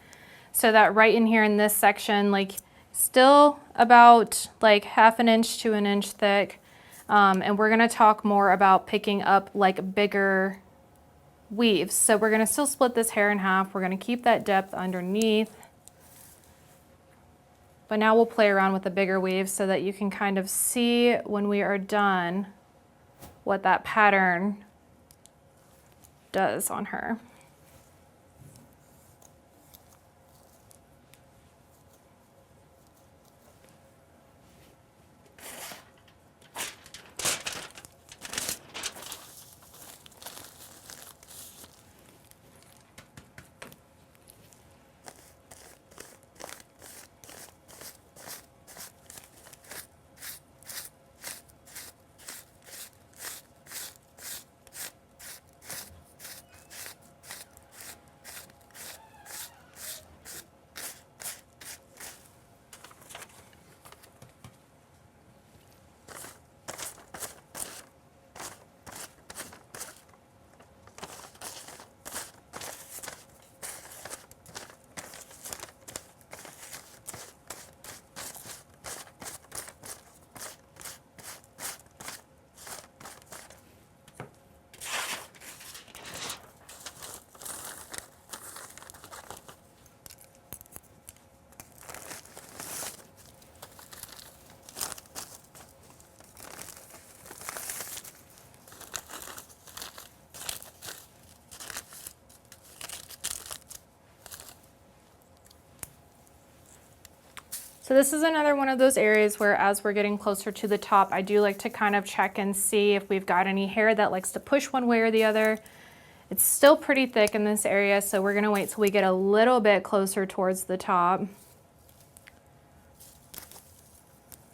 so that right in here in this section, like still about like 1/2 inch to 1 inch thick. And we're gonna talk more about picking up like bigger weaves. So we're gonna still split this hair in half. We're gonna keep that depth underneath, but now we'll play around with the bigger weaves so that you can kind of see when we are done what that pattern does on her. So this is another one of those areas where as we're getting closer to the top, I do like to kind of check and see if we've got any hair that likes to push one way or the other. It's still pretty thick in this area, so we're gonna wait till we get a little bit closer towards the top.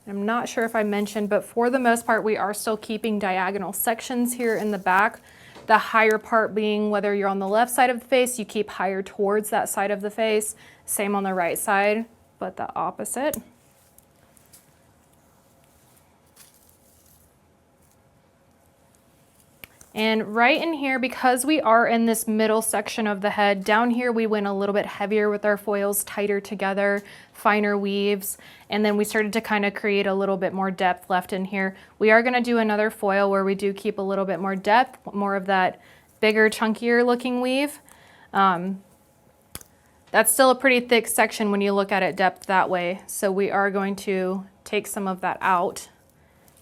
I'm not sure if I mentioned, but for the most part, we are still keeping diagonal sections here in the back. The higher part being whether you're on the left side of the face, you keep higher towards that side of the face. Same on the right side, but the opposite. And right in here, because we are in this middle section of the head, down here we went a little bit heavier with our foils, tighter together, finer weaves, and then we started to kind of create a little bit more depth left in here. We are gonna do another foil where we do keep a little bit more depth, more of that bigger, chunkier looking weave. That's still a pretty thick section when you look at it depth that way. So we are going to take some of that out,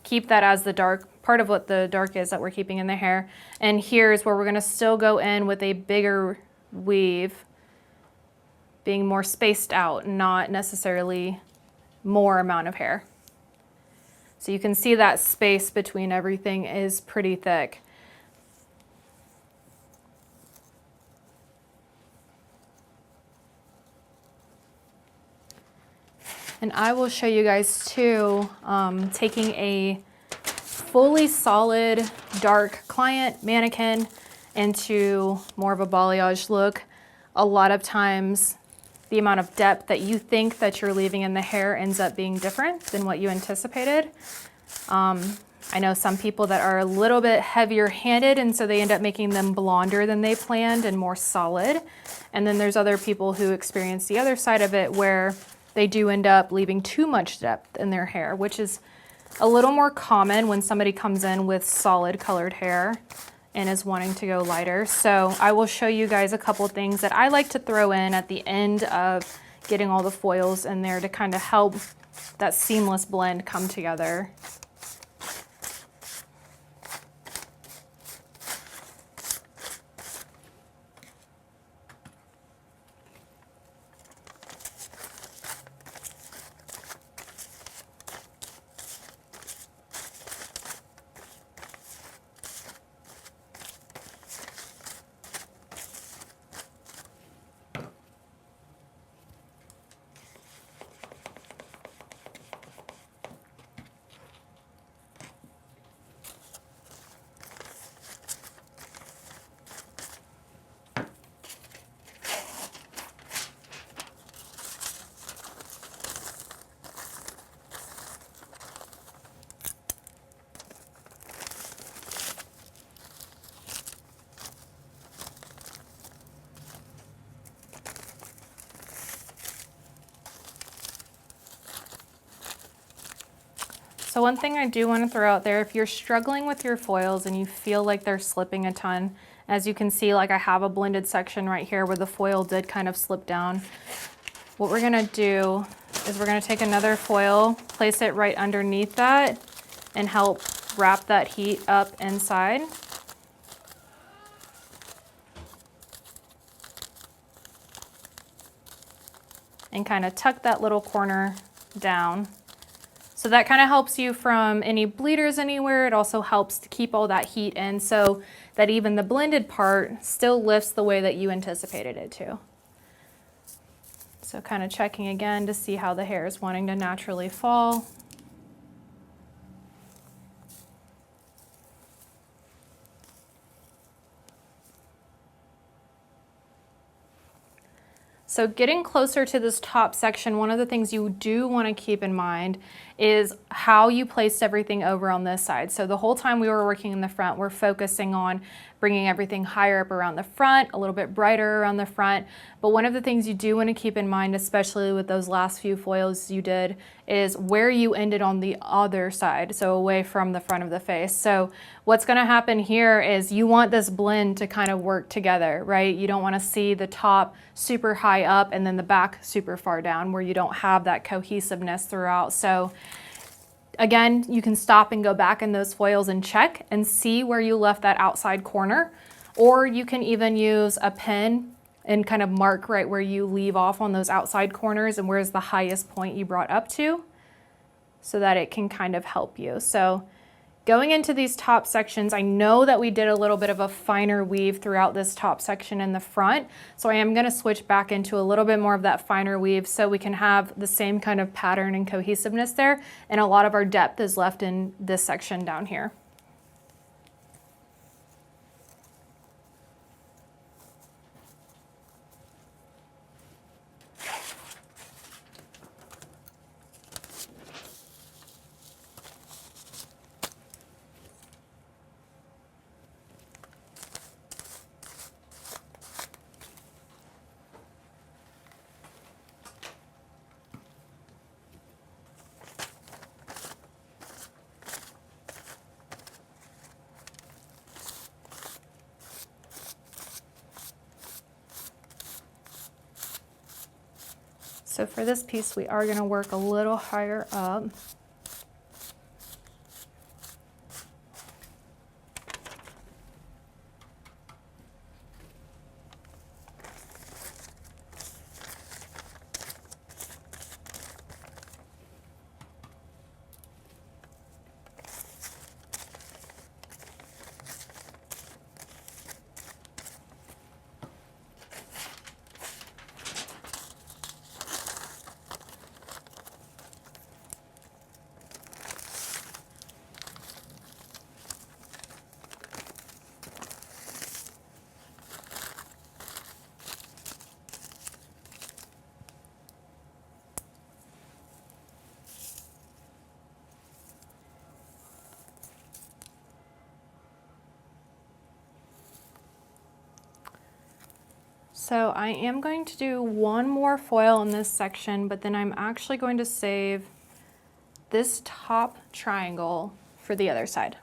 keep that as the dark, part of what the dark is that we're keeping in the hair. And here's where we're gonna still go in with a bigger weave, being more spaced out, not necessarily more amount of hair. So you can see that space between everything is pretty thick. And I will show you guys too, taking a fully solid dark client mannequin into more of a balayage look. A lot of times the amount of depth that you think that you're leaving in the hair ends up being different than what you anticipated. I know some people that are a little bit heavier handed, and so they end up making them blonder than they planned and more solid. And then there's other people who experience the other side of it where they do end up leaving too much depth in their hair, which is a little more common when somebody comes in with solid colored hair and is wanting to go lighter. So I will show you guys a couple things that I like to throw in at the end of getting all the foils in there to kind of help that seamless blend come together. So one thing I do want to throw out there, if you're struggling with your foils and you feel like they're slipping a ton, as you can see, like I have a blended section right here where the foil did kind of slip down. What we're gonna do is we're gonna take another foil, place it right underneath that, and help wrap that heat up inside. And kind of tuck that little corner down. So that kind of helps you from any bleeders anywhere. It also helps to keep all that heat in so that even the blended part still lifts the way that you anticipated it to. So kind of checking again to see how the hair is wanting to naturally fall. So getting closer to this top section, one of the things you do want to keep in mind is how you placed everything over on this side. So the whole time we were working in the front, we're focusing on bringing everything higher up around the front, a little bit brighter around the front. But one of the things you do want to keep in mind, especially with those last few foils you did, is where you ended on the other side, so away from the front of the face. So what's going to happen here is you want this blend to kind of work together, right? You don't want to see the top super high up and then the back super far down where you don't have that cohesiveness throughout. So again, you can stop and go back in those foils and check and see where you left that outside corner, or you can even use a pen and kind of mark right where you leave off on those outside corners and where's the highest point you brought up to, so that it can kind of help you. So going into these top sections, I know that we did a little bit of a finer weave throughout this top section in the front, so I am going to switch back into a little bit more of that finer weave so we can have the same kind of pattern and cohesiveness there, and a lot of our depth is left in this section down here. So for this piece, we are going to work a little higher up. So I am going to do one more foil in this section, but then I'm actually going to save this top triangle for the other side.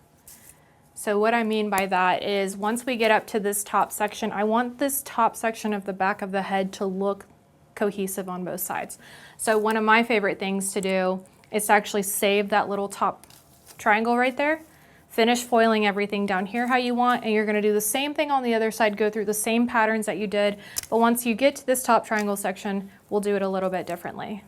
So what I mean by that is once we get up to this top section, I want this top section of the back of the head to look cohesive on both sides. So one of my favorite things to do is to actually save that little top triangle right there, finish foiling everything down here how you want, and you're going to do the same thing on the other side, go through the same patterns that you did, but once you get to this top triangle section, we'll do it a little bit differently.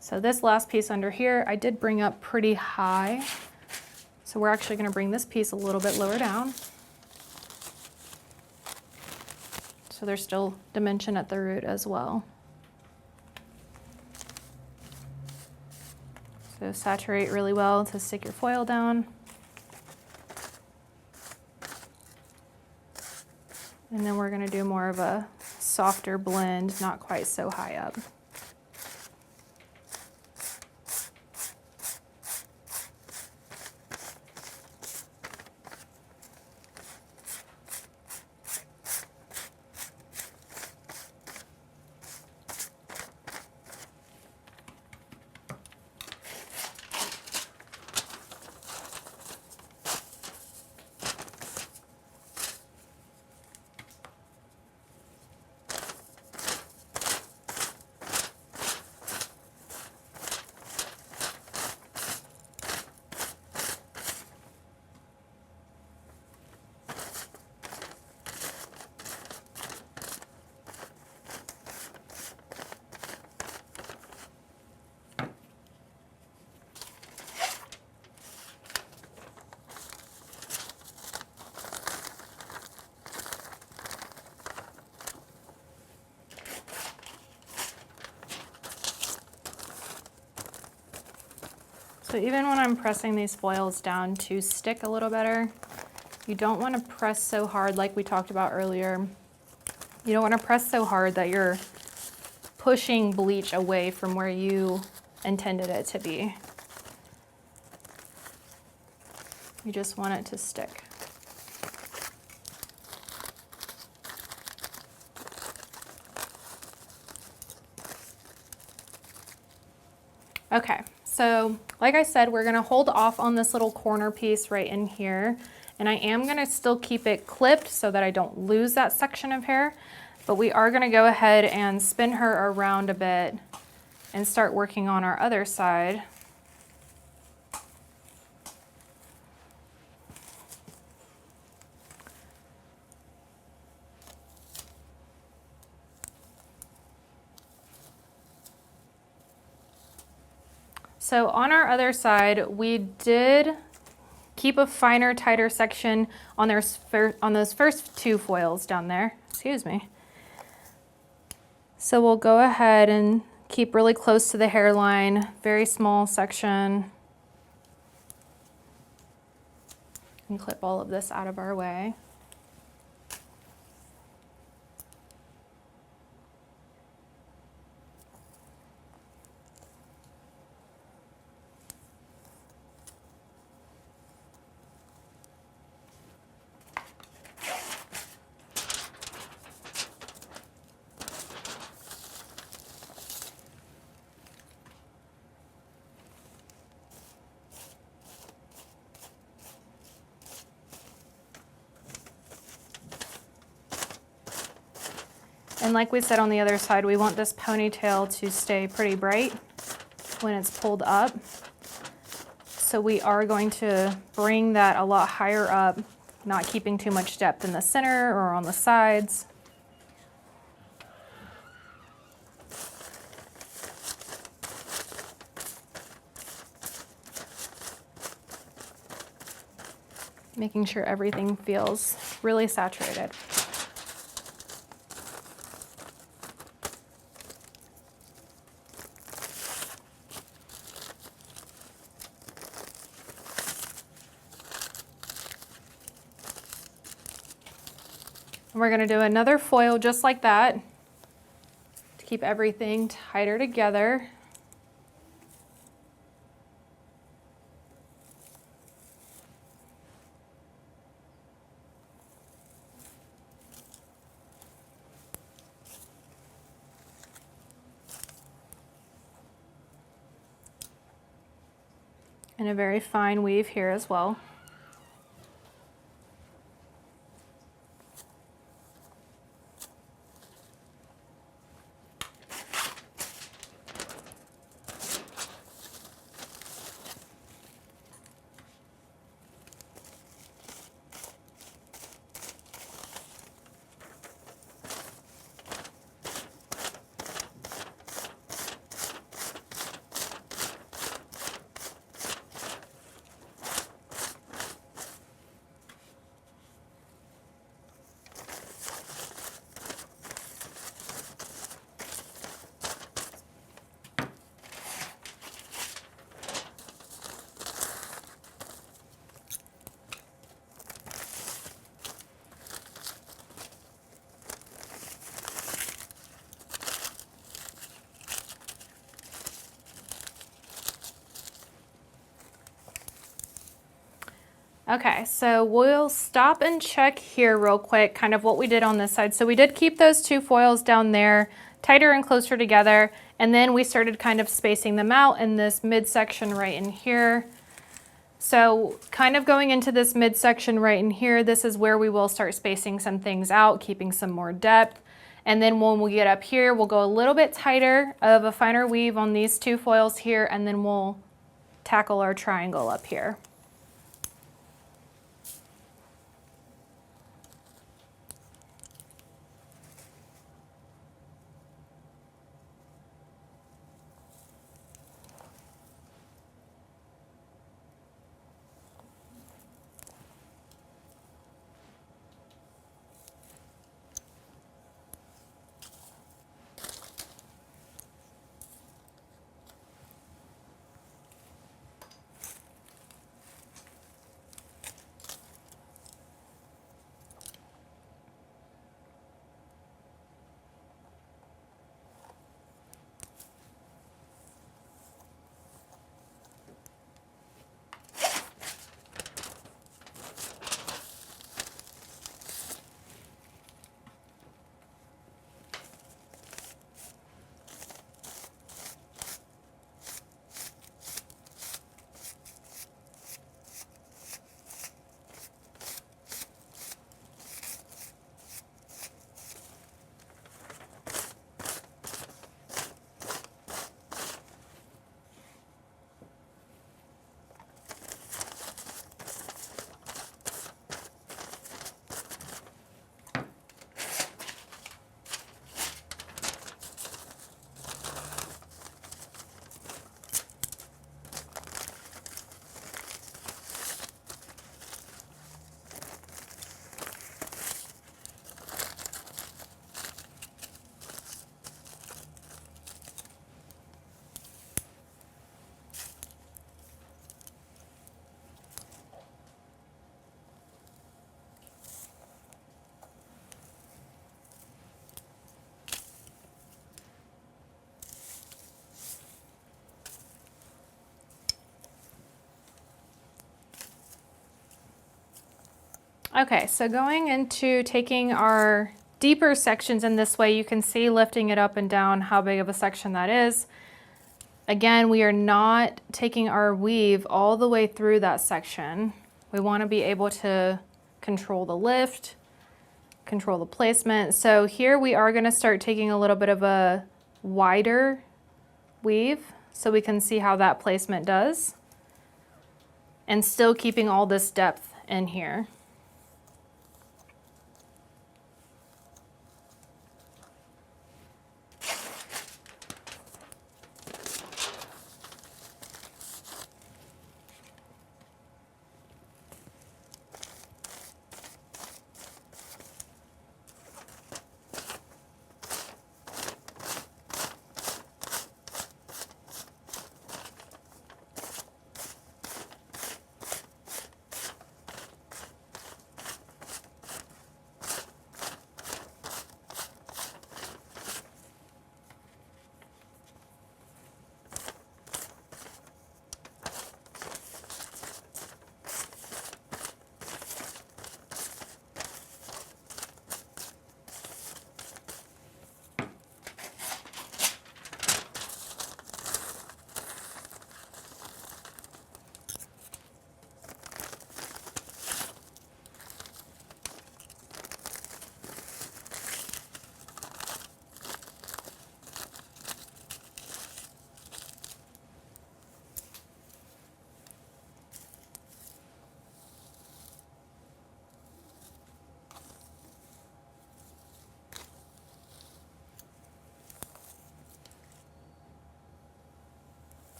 So this last piece under here, I did bring up pretty high, so we're actually going to bring this piece a little bit lower down. So there's still dimension at the root as well. So saturate really well to stick your foil down. And then we're going to do more of a softer blend, not quite so high up. So even when I'm pressing these foils down to stick a little better, you don't want to press so hard like we talked about earlier. You don't want to press so hard that you're pushing bleach away from where you intended it to be. You just want it to stick. Okay, so like I said, we're gonna hold off on this little corner piece right in here, and I am gonna still keep it clipped so that I don't lose that section of hair, but we are gonna go ahead and spin her around a bit and start working on our other side. So on our other side, we did keep a finer, tighter section on those first two foils down there. Excuse me. So we'll go ahead and keep really close to the hairline, very small section, and clip all of this out of our way. And like we said on the other side, we want this ponytail to stay pretty bright when it's pulled up. So we are going to bring that a lot higher up, not keeping too much depth in the center or on the sides. Making sure everything feels really saturated. And we're going to do another foil just like that to keep everything tighter together. And a very fine weave here as well. Okay, so we'll stop and check here real quick, kind of what we did on this side. So we did keep those two foils down there tighter and closer together, and then we started kind of spacing them out in this midsection right in here. So kind of going into this midsection right in here, this is where we will start spacing some things out, keeping some more depth. And then when we get up here, we'll go a little bit tighter of a finer weave on these two foils here, and then we'll tackle our triangle up here. Okay, so going into taking our deeper sections in this way, you can see lifting it up and down how big of a section that is. Again, we are not taking our weave all the way through that section. We want to be able to control the lift, control the placement. So here we are going to start taking a little bit of a wider weave so we can see how that placement does, and still keeping all this depth in here.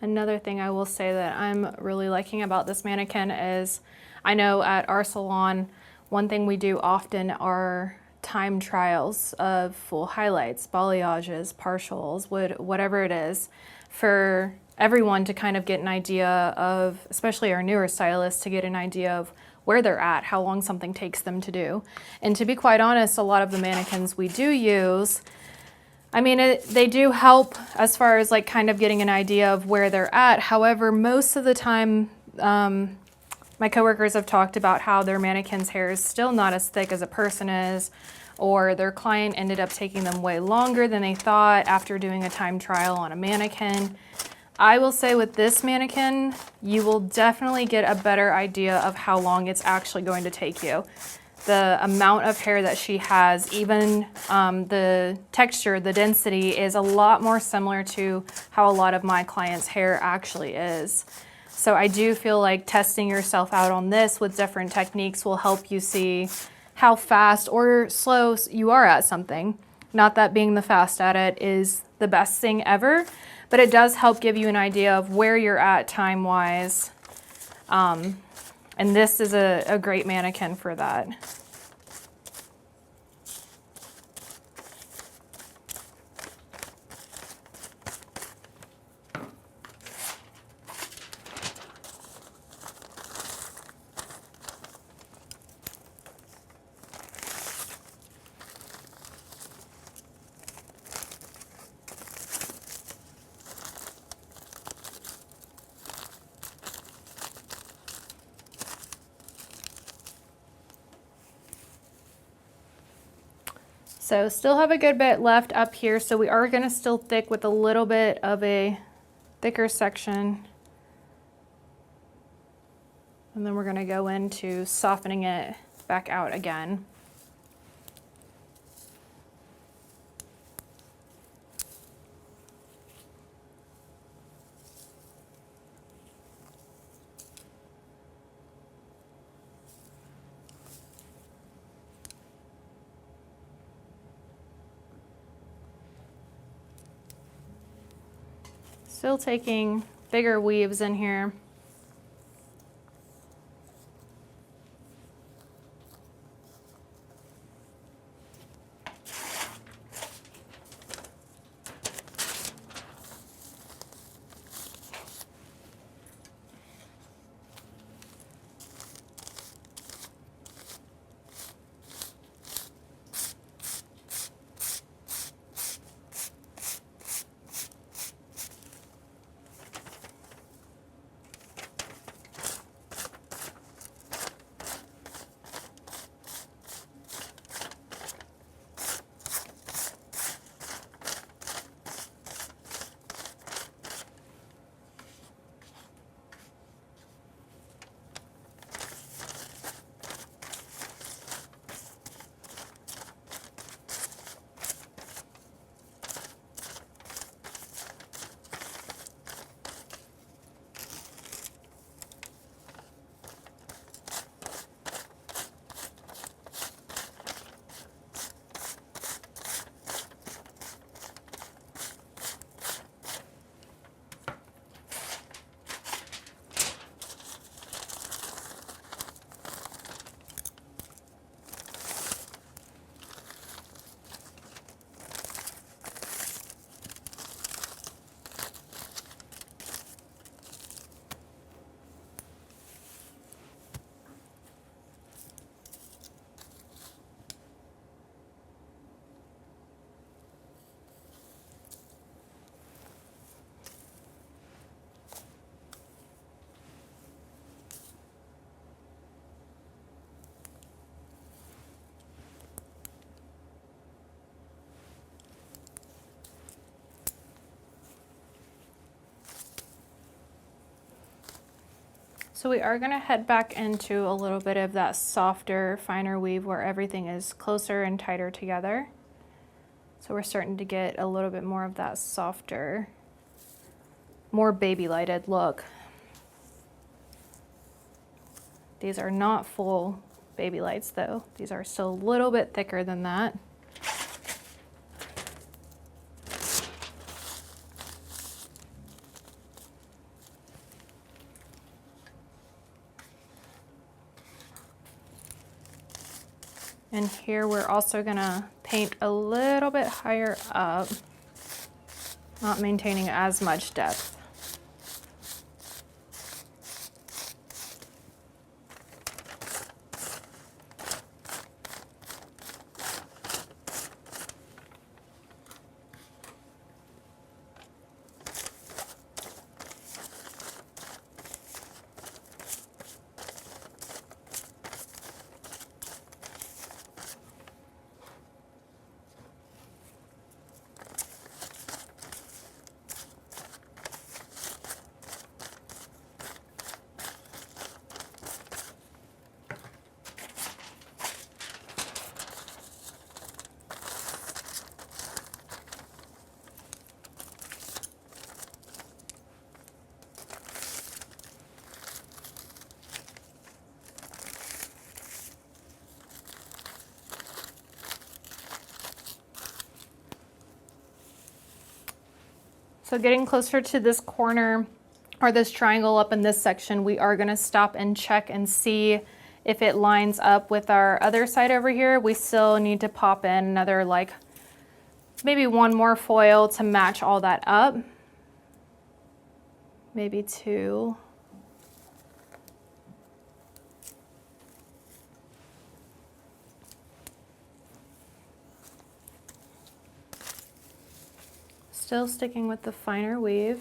Another thing I will say that I'm really liking about this mannequin is, I know at our salon, one thing we do often are time trials of full highlights, balayages, partials, whatever it is, for everyone to kind of get an idea of, especially our newer stylists, to get an idea of where they're at, how long something takes them to do. And to be quite honest, a lot of the mannequins we do use, I mean, they do help as far as like kind of getting an idea of where they're at. However, most of the time, my coworkers have talked about how their mannequin's hair is still not as thick as a person is, or their client ended up taking them way longer than they thought after doing a time trial on a mannequin. I will say with this mannequin, you will definitely get a better idea of how long it's actually going to take you. The amount of hair that she has, even the texture, the density is a lot more similar to how a lot of my clients' hair actually is. So I do feel like testing yourself out on this with different techniques will help you see how fast or slow you are at something. Not that being the fast at it is the best thing ever, but it does help give you an idea of where you're at time-wise. And this is a great mannequin for that. So still have a good bit left up here, so we are going to still thick with a little bit of a thicker section. And then we're going to go into softening it back out again. Still taking bigger weaves in here. So we are gonna head back into a little bit of that softer, finer weave where everything is closer and tighter together. So we're starting to get a little bit more of that softer, more baby lighted look. These are not full baby lights though. These are still a little bit thicker than that. And here we're also gonna paint a little bit higher up, not maintaining as much depth. So getting closer to this corner or this triangle up in this section, we are gonna stop and check and see if it lines up with our other side over here. We still need to pop in another, like maybe one more foil to match all that up. Maybe two. Still sticking with the finer weave.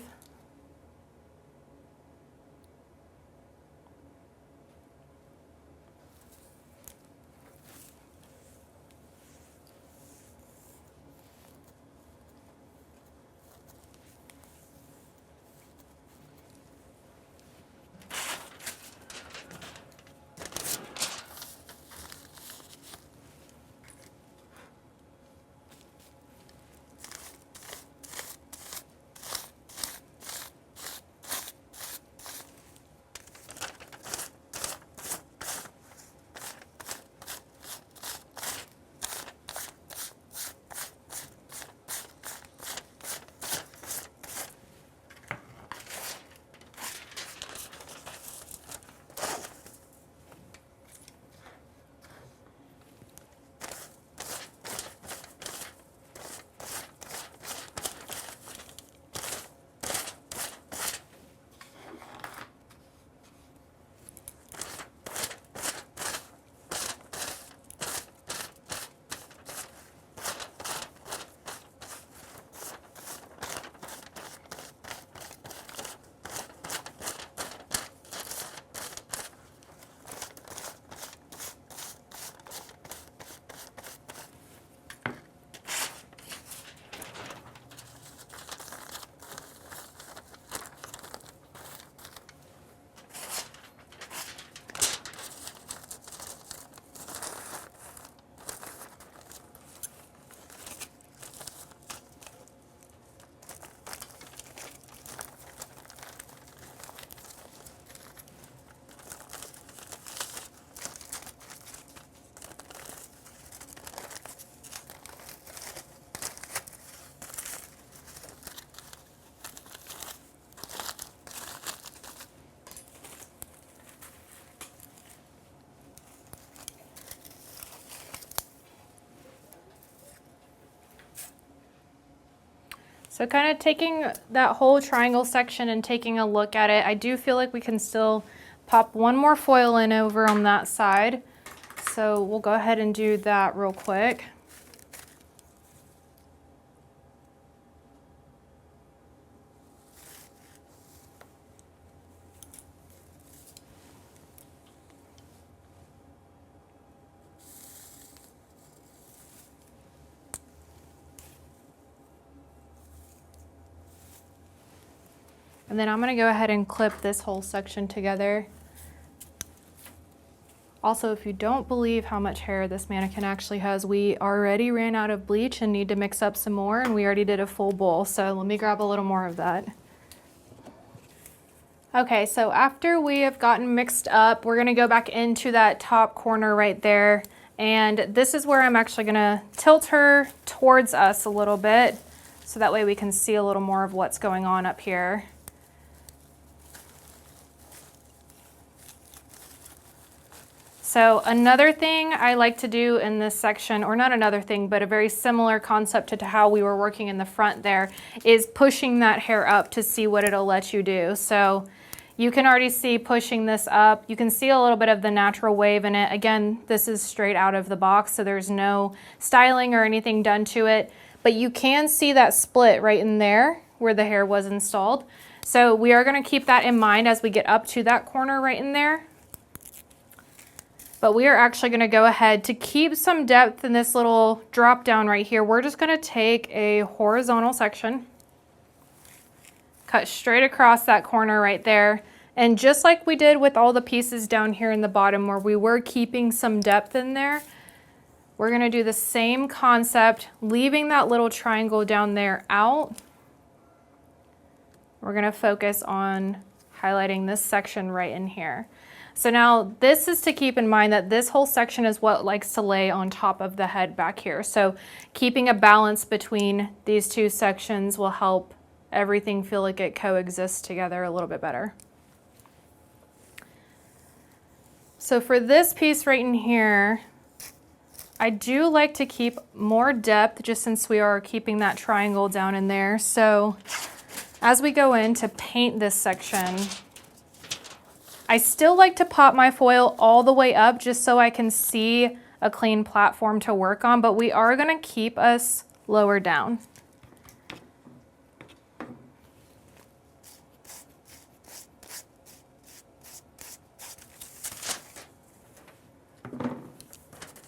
So kind of taking that whole triangle section and taking a look at it, I do feel like we can still pop one more foil in over on that side. So we'll go ahead and do that real quick. And then I'm gonna go ahead and clip this whole section together Also, if you don't believe how much hair this mannequin actually has, we already ran out of bleach and need to mix up some more, and we already did a full bowl, so let me grab a little more of that. Okay, so after we have gotten mixed up, we're gonna go back into that top corner right there, and this is where I'm actually gonna tilt her towards us a little bit, so that way we can see a little more of what's going on up here. So another thing I like to do in this section, or not another thing, but a very similar concept to how we were working in the front there, is pushing that hair up to see what it'll let you do. So you can already see pushing this up. You can see a little bit of the natural wave in it. Again, this is straight out of the box, so there's no styling or anything done to it, but you can see that split right in there where the hair was installed. So we are gonna keep that in mind as we get up to that corner right in there. But we are actually gonna go ahead to keep some depth in this little drop down right here. We're just gonna take a horizontal section, cut straight across that corner right there. And just like we did with all the pieces down here in the bottom where we were keeping some depth in there, we're gonna do the same concept, leaving that little triangle down there out. We're gonna focus on highlighting this section right in here. So now this is to keep in mind that this whole section is what likes to lay on top of the head back here. So keeping a balance between these two sections will help everything feel like it coexists together a little bit better. So for this piece right in here, I do like to keep more depth just since we are keeping that triangle down in there. So as we go in to paint this section, I still like to pop my foil all the way up just so I can see a clean platform to work on, but we are gonna keep us lower down.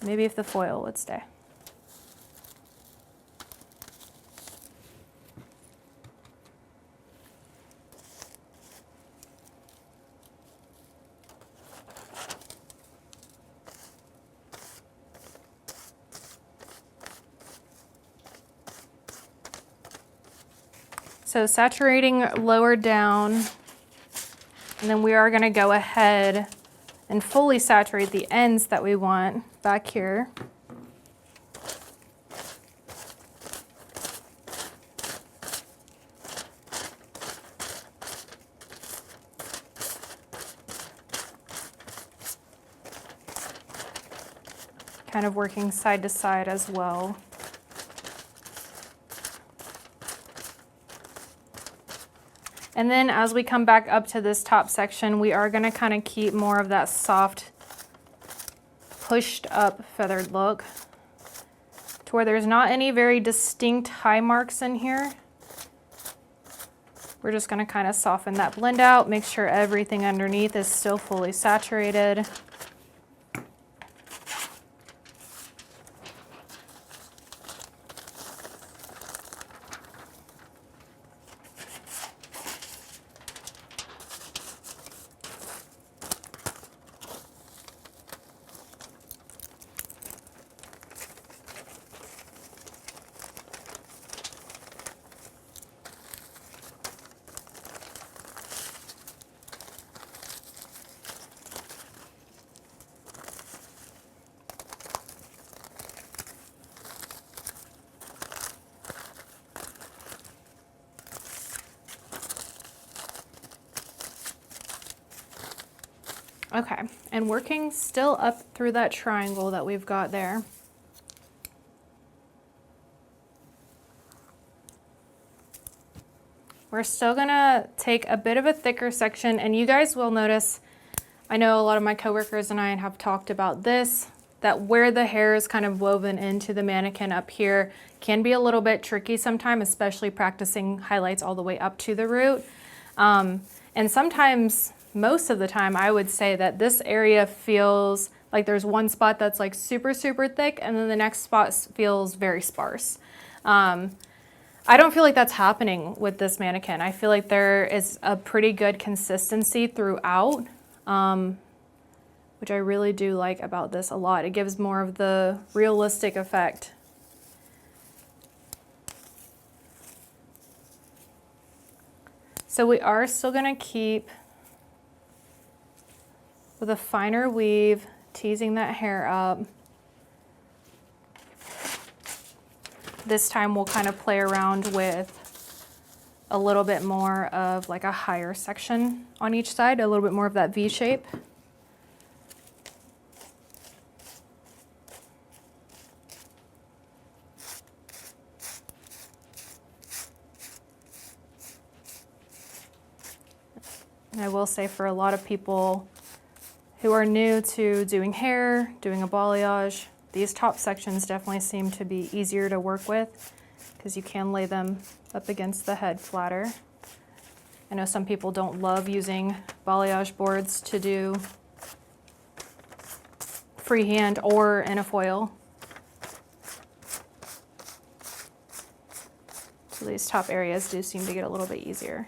Maybe if the foil would stay. So saturating lower down, and then we are gonna go ahead and fully saturate the ends that we want back here. Kind of working side to side as well. And then as we come back up to this top section, we are gonna kind of keep more of that soft, pushed up feathered look to where there's not any very distinct high marks in here. We're just gonna kind of soften that blend out, make sure everything underneath is still fully saturated. Okay, and working still up through that triangle that we've got there. We're still gonna take a bit of a thicker section, and you guys will notice, I know a lot of my coworkers and I have talked about this, that where the hair is kind of woven into the mannequin up here can be a little bit tricky sometimes, especially practicing highlights all the way up to the root. And sometimes, most of the time, I would say that this area feels like there's one spot that's like super, super thick, and then the next spot feels very sparse. I don't feel like that's happening with this mannequin. I feel like there is a pretty good consistency throughout. which I really do like about this a lot. It gives more of the realistic effect. So we are still gonna keep with a finer weave, teasing that hair up. This time we'll kind of play around with a little bit more of like a higher section on each side, a little bit more of that V shape. And I will say for a lot of people who are new to doing hair, doing a balayage, these top sections definitely seem to be easier to work with because you can lay them up against the head flatter. I know some people don't love using balayage boards to do freehand or in a foil. So these top areas do seem to get a little bit easier.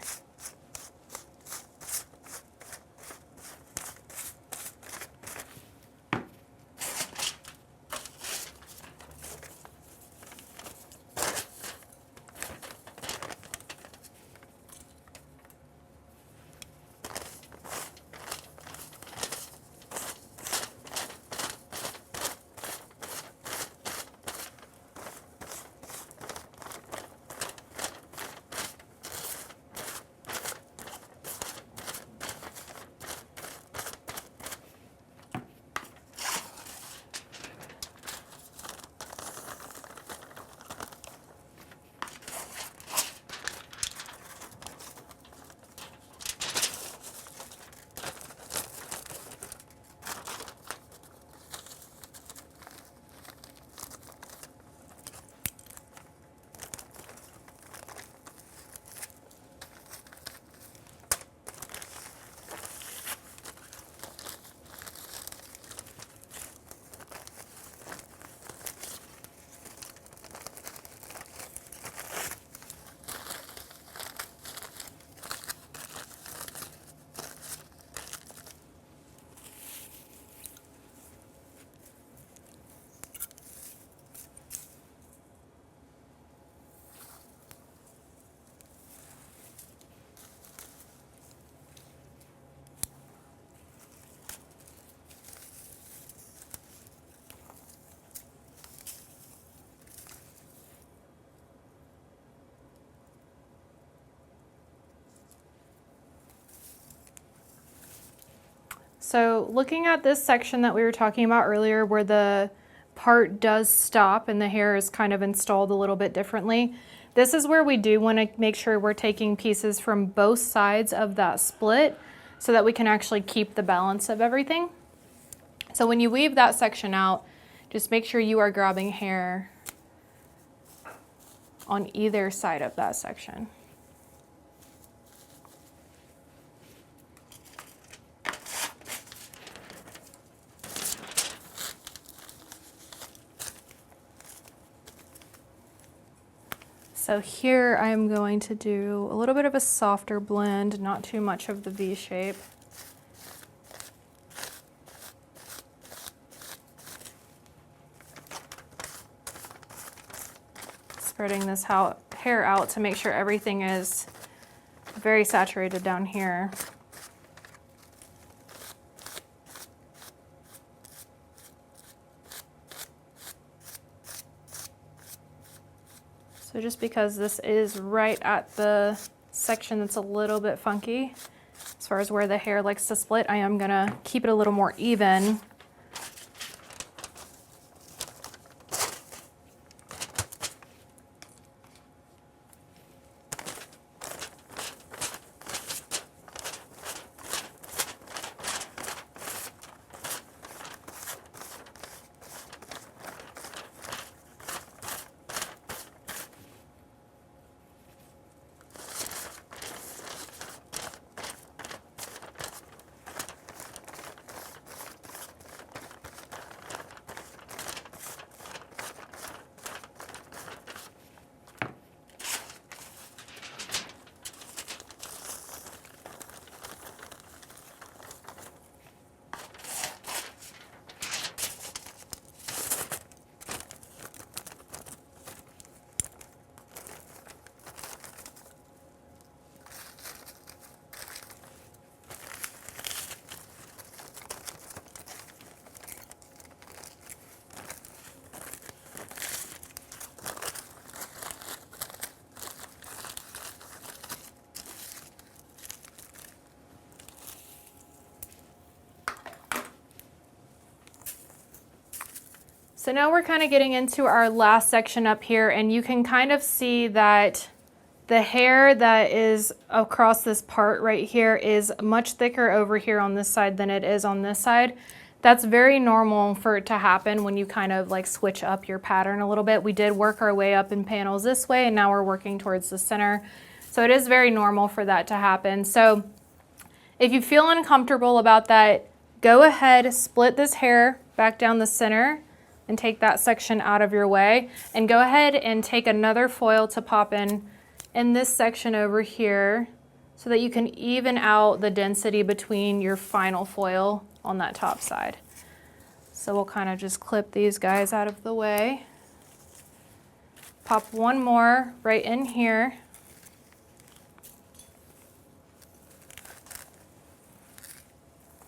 So looking at this section that we were talking about earlier where the part does stop and the hair is kind of installed a little bit differently, this is where we do want to make sure we're taking pieces from both sides of that split so that we can actually keep the balance of everything. So when you weave that section out, just make sure you are grabbing hair on either side of that section. So here I'm going to do a little bit of a softer blend, not too much of the V shape. Spreading this hair out to make sure everything is very saturated down here. So just because this is right at the section that's a little bit funky, as far as where the hair likes to split, I am gonna keep it a little more even. So now we're kind of getting into our last section up here, and you can kind of see that the hair that is across this part right here is much thicker over here on this side than it is on this side. That's very normal for it to happen when you kind of like switch up your pattern a little bit. We did work our way up in panels this way, and now we're working towards the center. So it is very normal for that to happen. So if you feel uncomfortable about that, go ahead, split this hair back down the center and take that section out of your way. And go ahead and take another foil to pop in this section over here so that you can even out the density between your final foil on that top side. So we'll kind of just clip these guys out of the way. Pop one more right in here.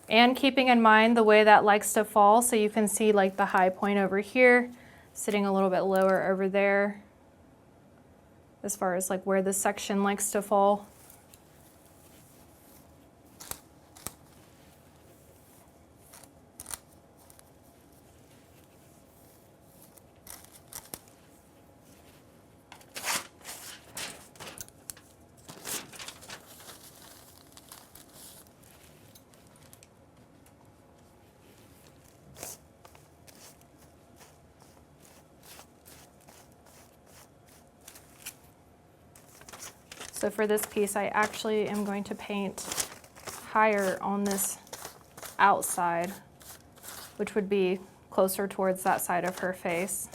And keeping in mind the way that likes to fall, so you can see like the high point over here, sitting a little bit lower over there, as far as like where this section likes to fall. So for this piece, I actually am going to paint higher on this outside, which would be closer towards that side of her face.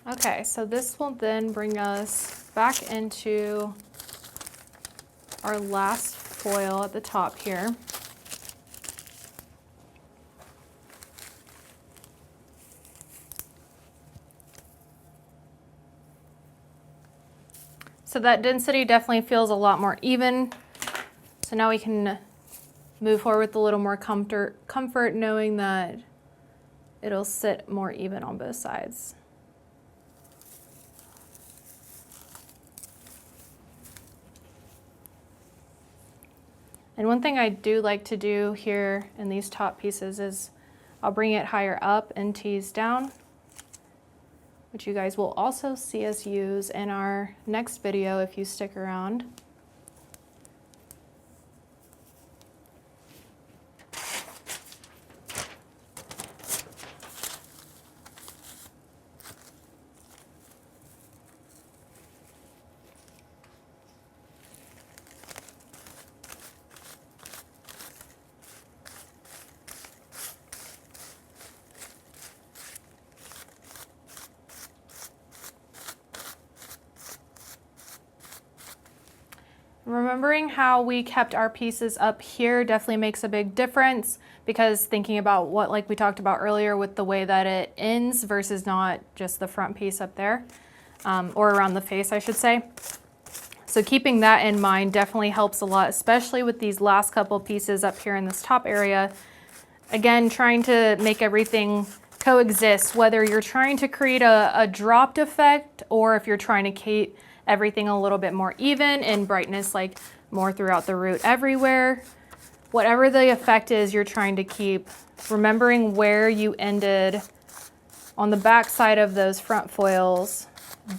Okay, so this will then bring us back into our last foil at the top here. So that density definitely feels a lot more even. So now we can move forward with a little more comfort knowing that it'll sit more even on both sides. And one thing I do like to do here in these top pieces is I'll bring it higher up and tease down, which you guys will also see us use in our next video if you stick around. Remembering how we kept our pieces up here definitely makes a big difference, because thinking about what, like we talked about earlier, with the way that it ends versus not just the front piece up there, or around the face, I should say. So keeping that in mind definitely helps a lot, especially with these last couple pieces up here in this top area. Again, trying to make everything coexist, whether you're trying to create a dropped effect or if you're trying to keep everything a little bit more even in brightness, like more throughout the root everywhere. Whatever the effect is you're trying to keep, remembering where you ended on the back side of those front foils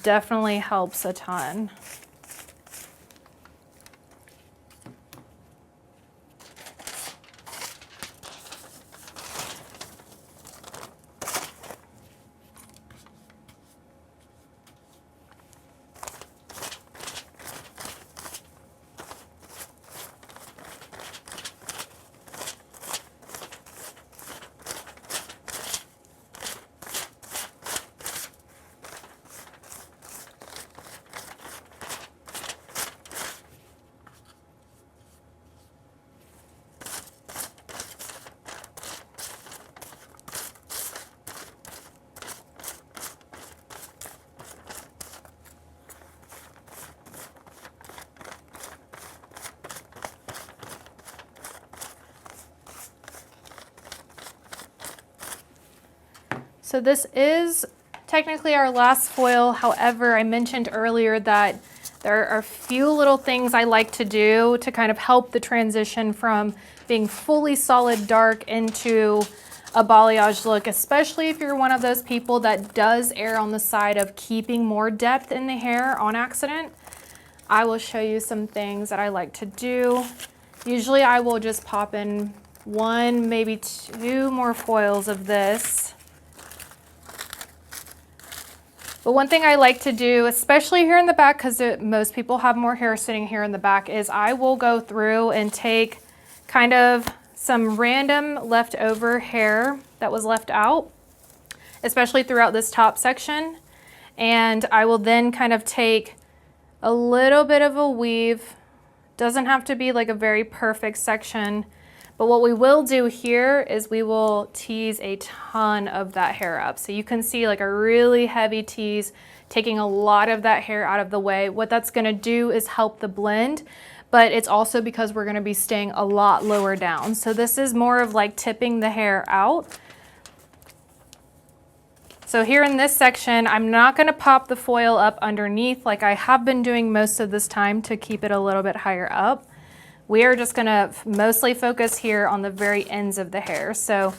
definitely helps a ton. So this is technically our last foil. However, I mentioned earlier that there are a few little things I like to do to kind of help the transition from being fully solid dark into a balayage look, especially if you're one of those people that does err on the side of keeping more depth in the hair on accident. I will show you some things that I like to do. Usually I will just pop in one, maybe two more foils of this. But one thing I like to do, especially here in the back, because most people have more hair sitting here in the back, is I will go through and take kind of some random leftover hair that was left out, especially throughout this top section. And I will then kind of take a little bit of a weave. Doesn't have to be like a very perfect section. But what we will do here is we will tease a ton of that hair up. So you can see like a really heavy tease, taking a lot of that hair out of the way. What that's gonna do is help the blend, but it's also because we're gonna be staying a lot lower down. So this is more of like tipping the hair out. So here in this section, I'm not gonna pop the foil up underneath like I have been doing most of this time to keep it a little bit higher up. We are just gonna mostly focus here on the very ends of the hair. So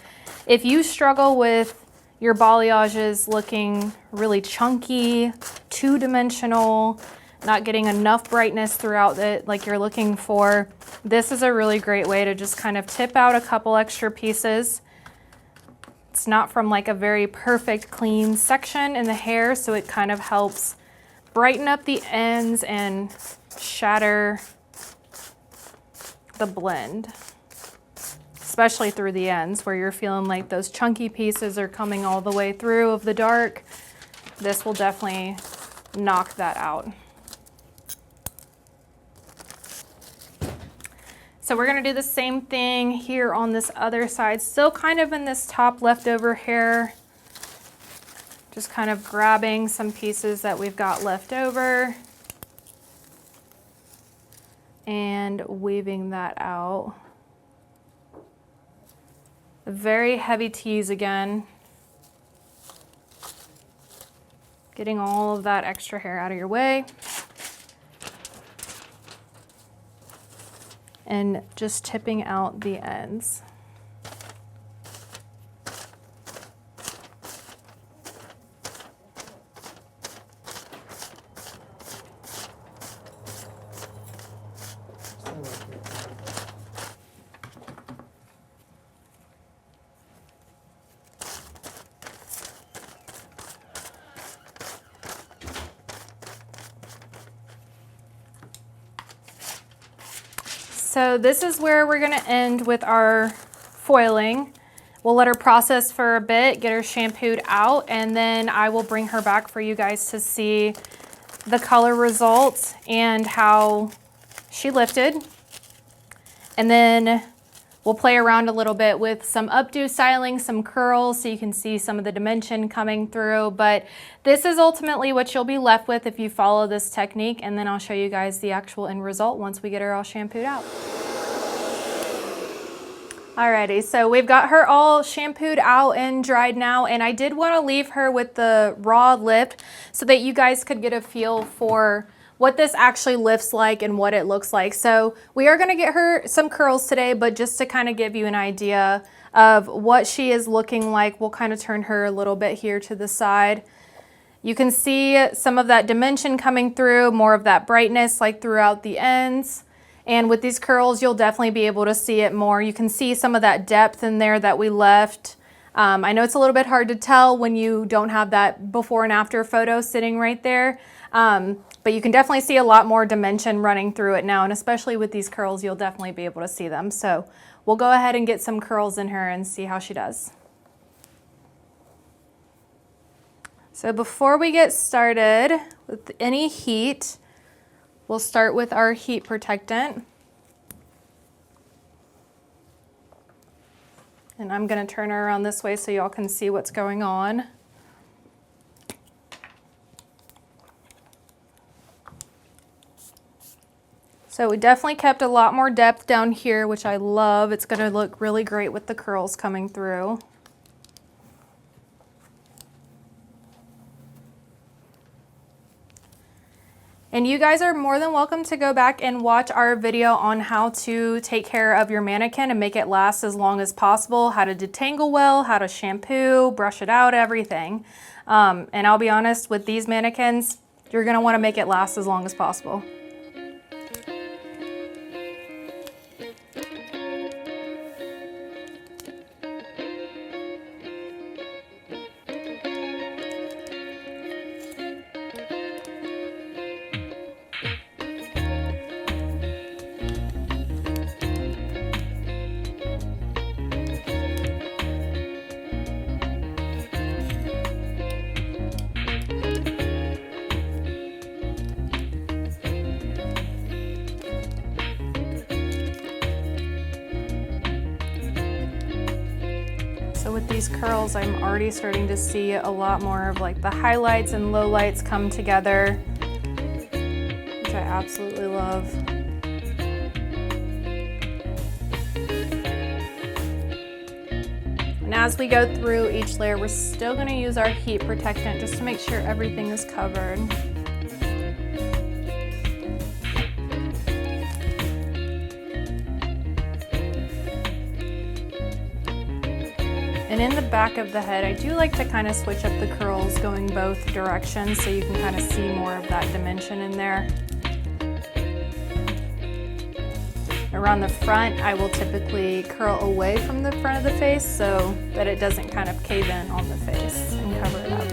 if you struggle with your balayages looking really chunky, two-dimensional, not getting enough brightness throughout it like you're looking for, this is a really great way to just kind of tip out a couple extra pieces. It's not from like a very perfect clean section in the hair, so it kind of helps brighten up the ends and shatter the blend, especially through the ends where you're feeling like those chunky pieces are coming all the way through of the dark. This will definitely knock that out. So we're gonna do the same thing here on this other side, still kind of in this top leftover hair, just kind of grabbing some pieces that we've got left over and weaving that out. A very heavy tease again. Getting all of that extra hair out of your way. And just tipping out the ends. So this is where we're gonna end with our foiling. We'll let her process for a bit, get her shampooed out, and then I will bring her back for you guys to see the color results and how she lifted. And then we'll play around a little bit with some updo styling, some curls, so you can see some of the dimension coming through. But this is ultimately what you'll be left with if you follow this technique, and then I'll show you guys the actual end result once we get her all shampooed out. Alrighty, so we've got her all shampooed out and dried now, and I did want to leave her with the raw lift so that you guys could get a feel for what this actually lifts like and what it looks like. So we are going to get her some curls today, but just to kind of give you an idea of what she is looking like, we'll kind of turn her a little bit here to the side. You can see some of that dimension coming through, more of that brightness like throughout the ends. And with these curls, you'll definitely be able to see it more. You can see some of that depth in there that we left. I know it's a little bit hard to tell when you don't have that before and after photo sitting right there. But you can definitely see a lot more dimension running through it now, and especially with these curls, you'll definitely be able to see them. So we'll go ahead and get some curls in her and see how she does. So before we get started with any heat, we'll start with our heat protectant. And I'm going to turn her around this way so y'all can see what's going on. So we definitely kept a lot more depth down here, which I love. It's going to look really great with the curls coming through. And you guys are more than welcome to go back and watch our video on how to take care of your mannequin and make it last as long as possible, how to detangle well, how to shampoo, brush it out, everything. And I'll be honest, with these mannequins, you're gonna wanna make it last as long as possible. So with these curls, I'm already starting to see a lot more of like the highlights and lowlights come together, which I absolutely love. And as we go through each layer, we're still going to use our heat protectant just to make sure everything is covered. And in the back of the head, I do like to kind of switch up the curls going both directions so you can kind of see more of that dimension in there. Around the front, I will typically curl away from the front of the face so that it doesn't kind of cave in on the face and cover it up.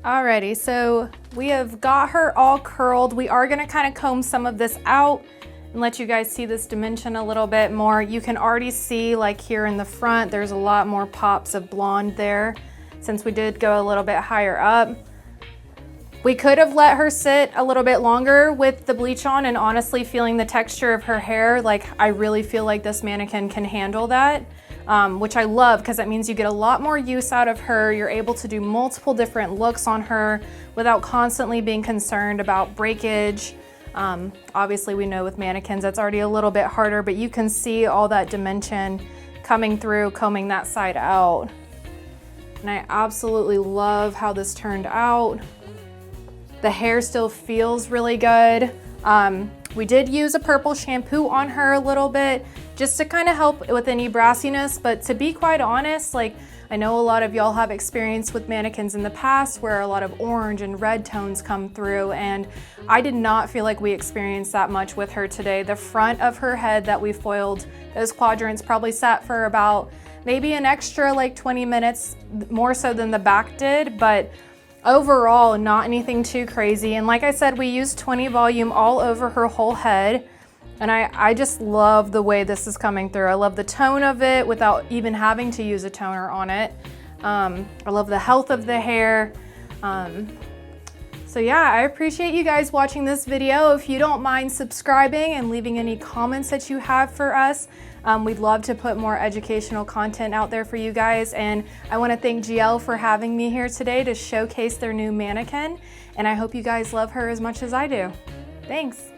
Alrighty, so we have got her all curled. We are gonna kind of comb some of this out and let you guys see this dimension a little bit more. You can already see, like here in the front, there's a lot more pops of blonde there since we did go a little bit higher up. We could have let her sit a little bit longer with the bleach on, and honestly feeling the texture of her hair, like I really feel like this mannequin can handle that, which I love because that means you get a lot more use out of her. You're able to do multiple different looks on her without constantly being concerned about breakage. Obviously we know with mannequins that's already a little bit harder, but you can see all that dimension coming through, combing that side out. And I absolutely love how this turned out. The hair still feels really good. We did use a purple shampoo on her a little bit just to kind of help with any brassiness, but to be quite honest, like I know a lot of y'all have experience with mannequins in the past where a lot of orange and red tones come through, and I did not feel like we experienced that much with her today. The front of her head that we foiled, those quadrants probably sat for about maybe an extra like 20 minutes, more so than the back did, but overall, not anything too crazy. And like I said, we used 20 volume all over her whole head. And I just love the way this is coming through. I love the tone of it without even having to use a toner on it. I love the health of the hair. So yeah, I appreciate you guys watching this video. If you don't mind subscribing and leaving any comments that you have for us, we'd love to put more educational content out there for you guys. And I want to thank Giell for having me here today to showcase their new mannequin. And I hope you guys love her as much as I do. Thanks.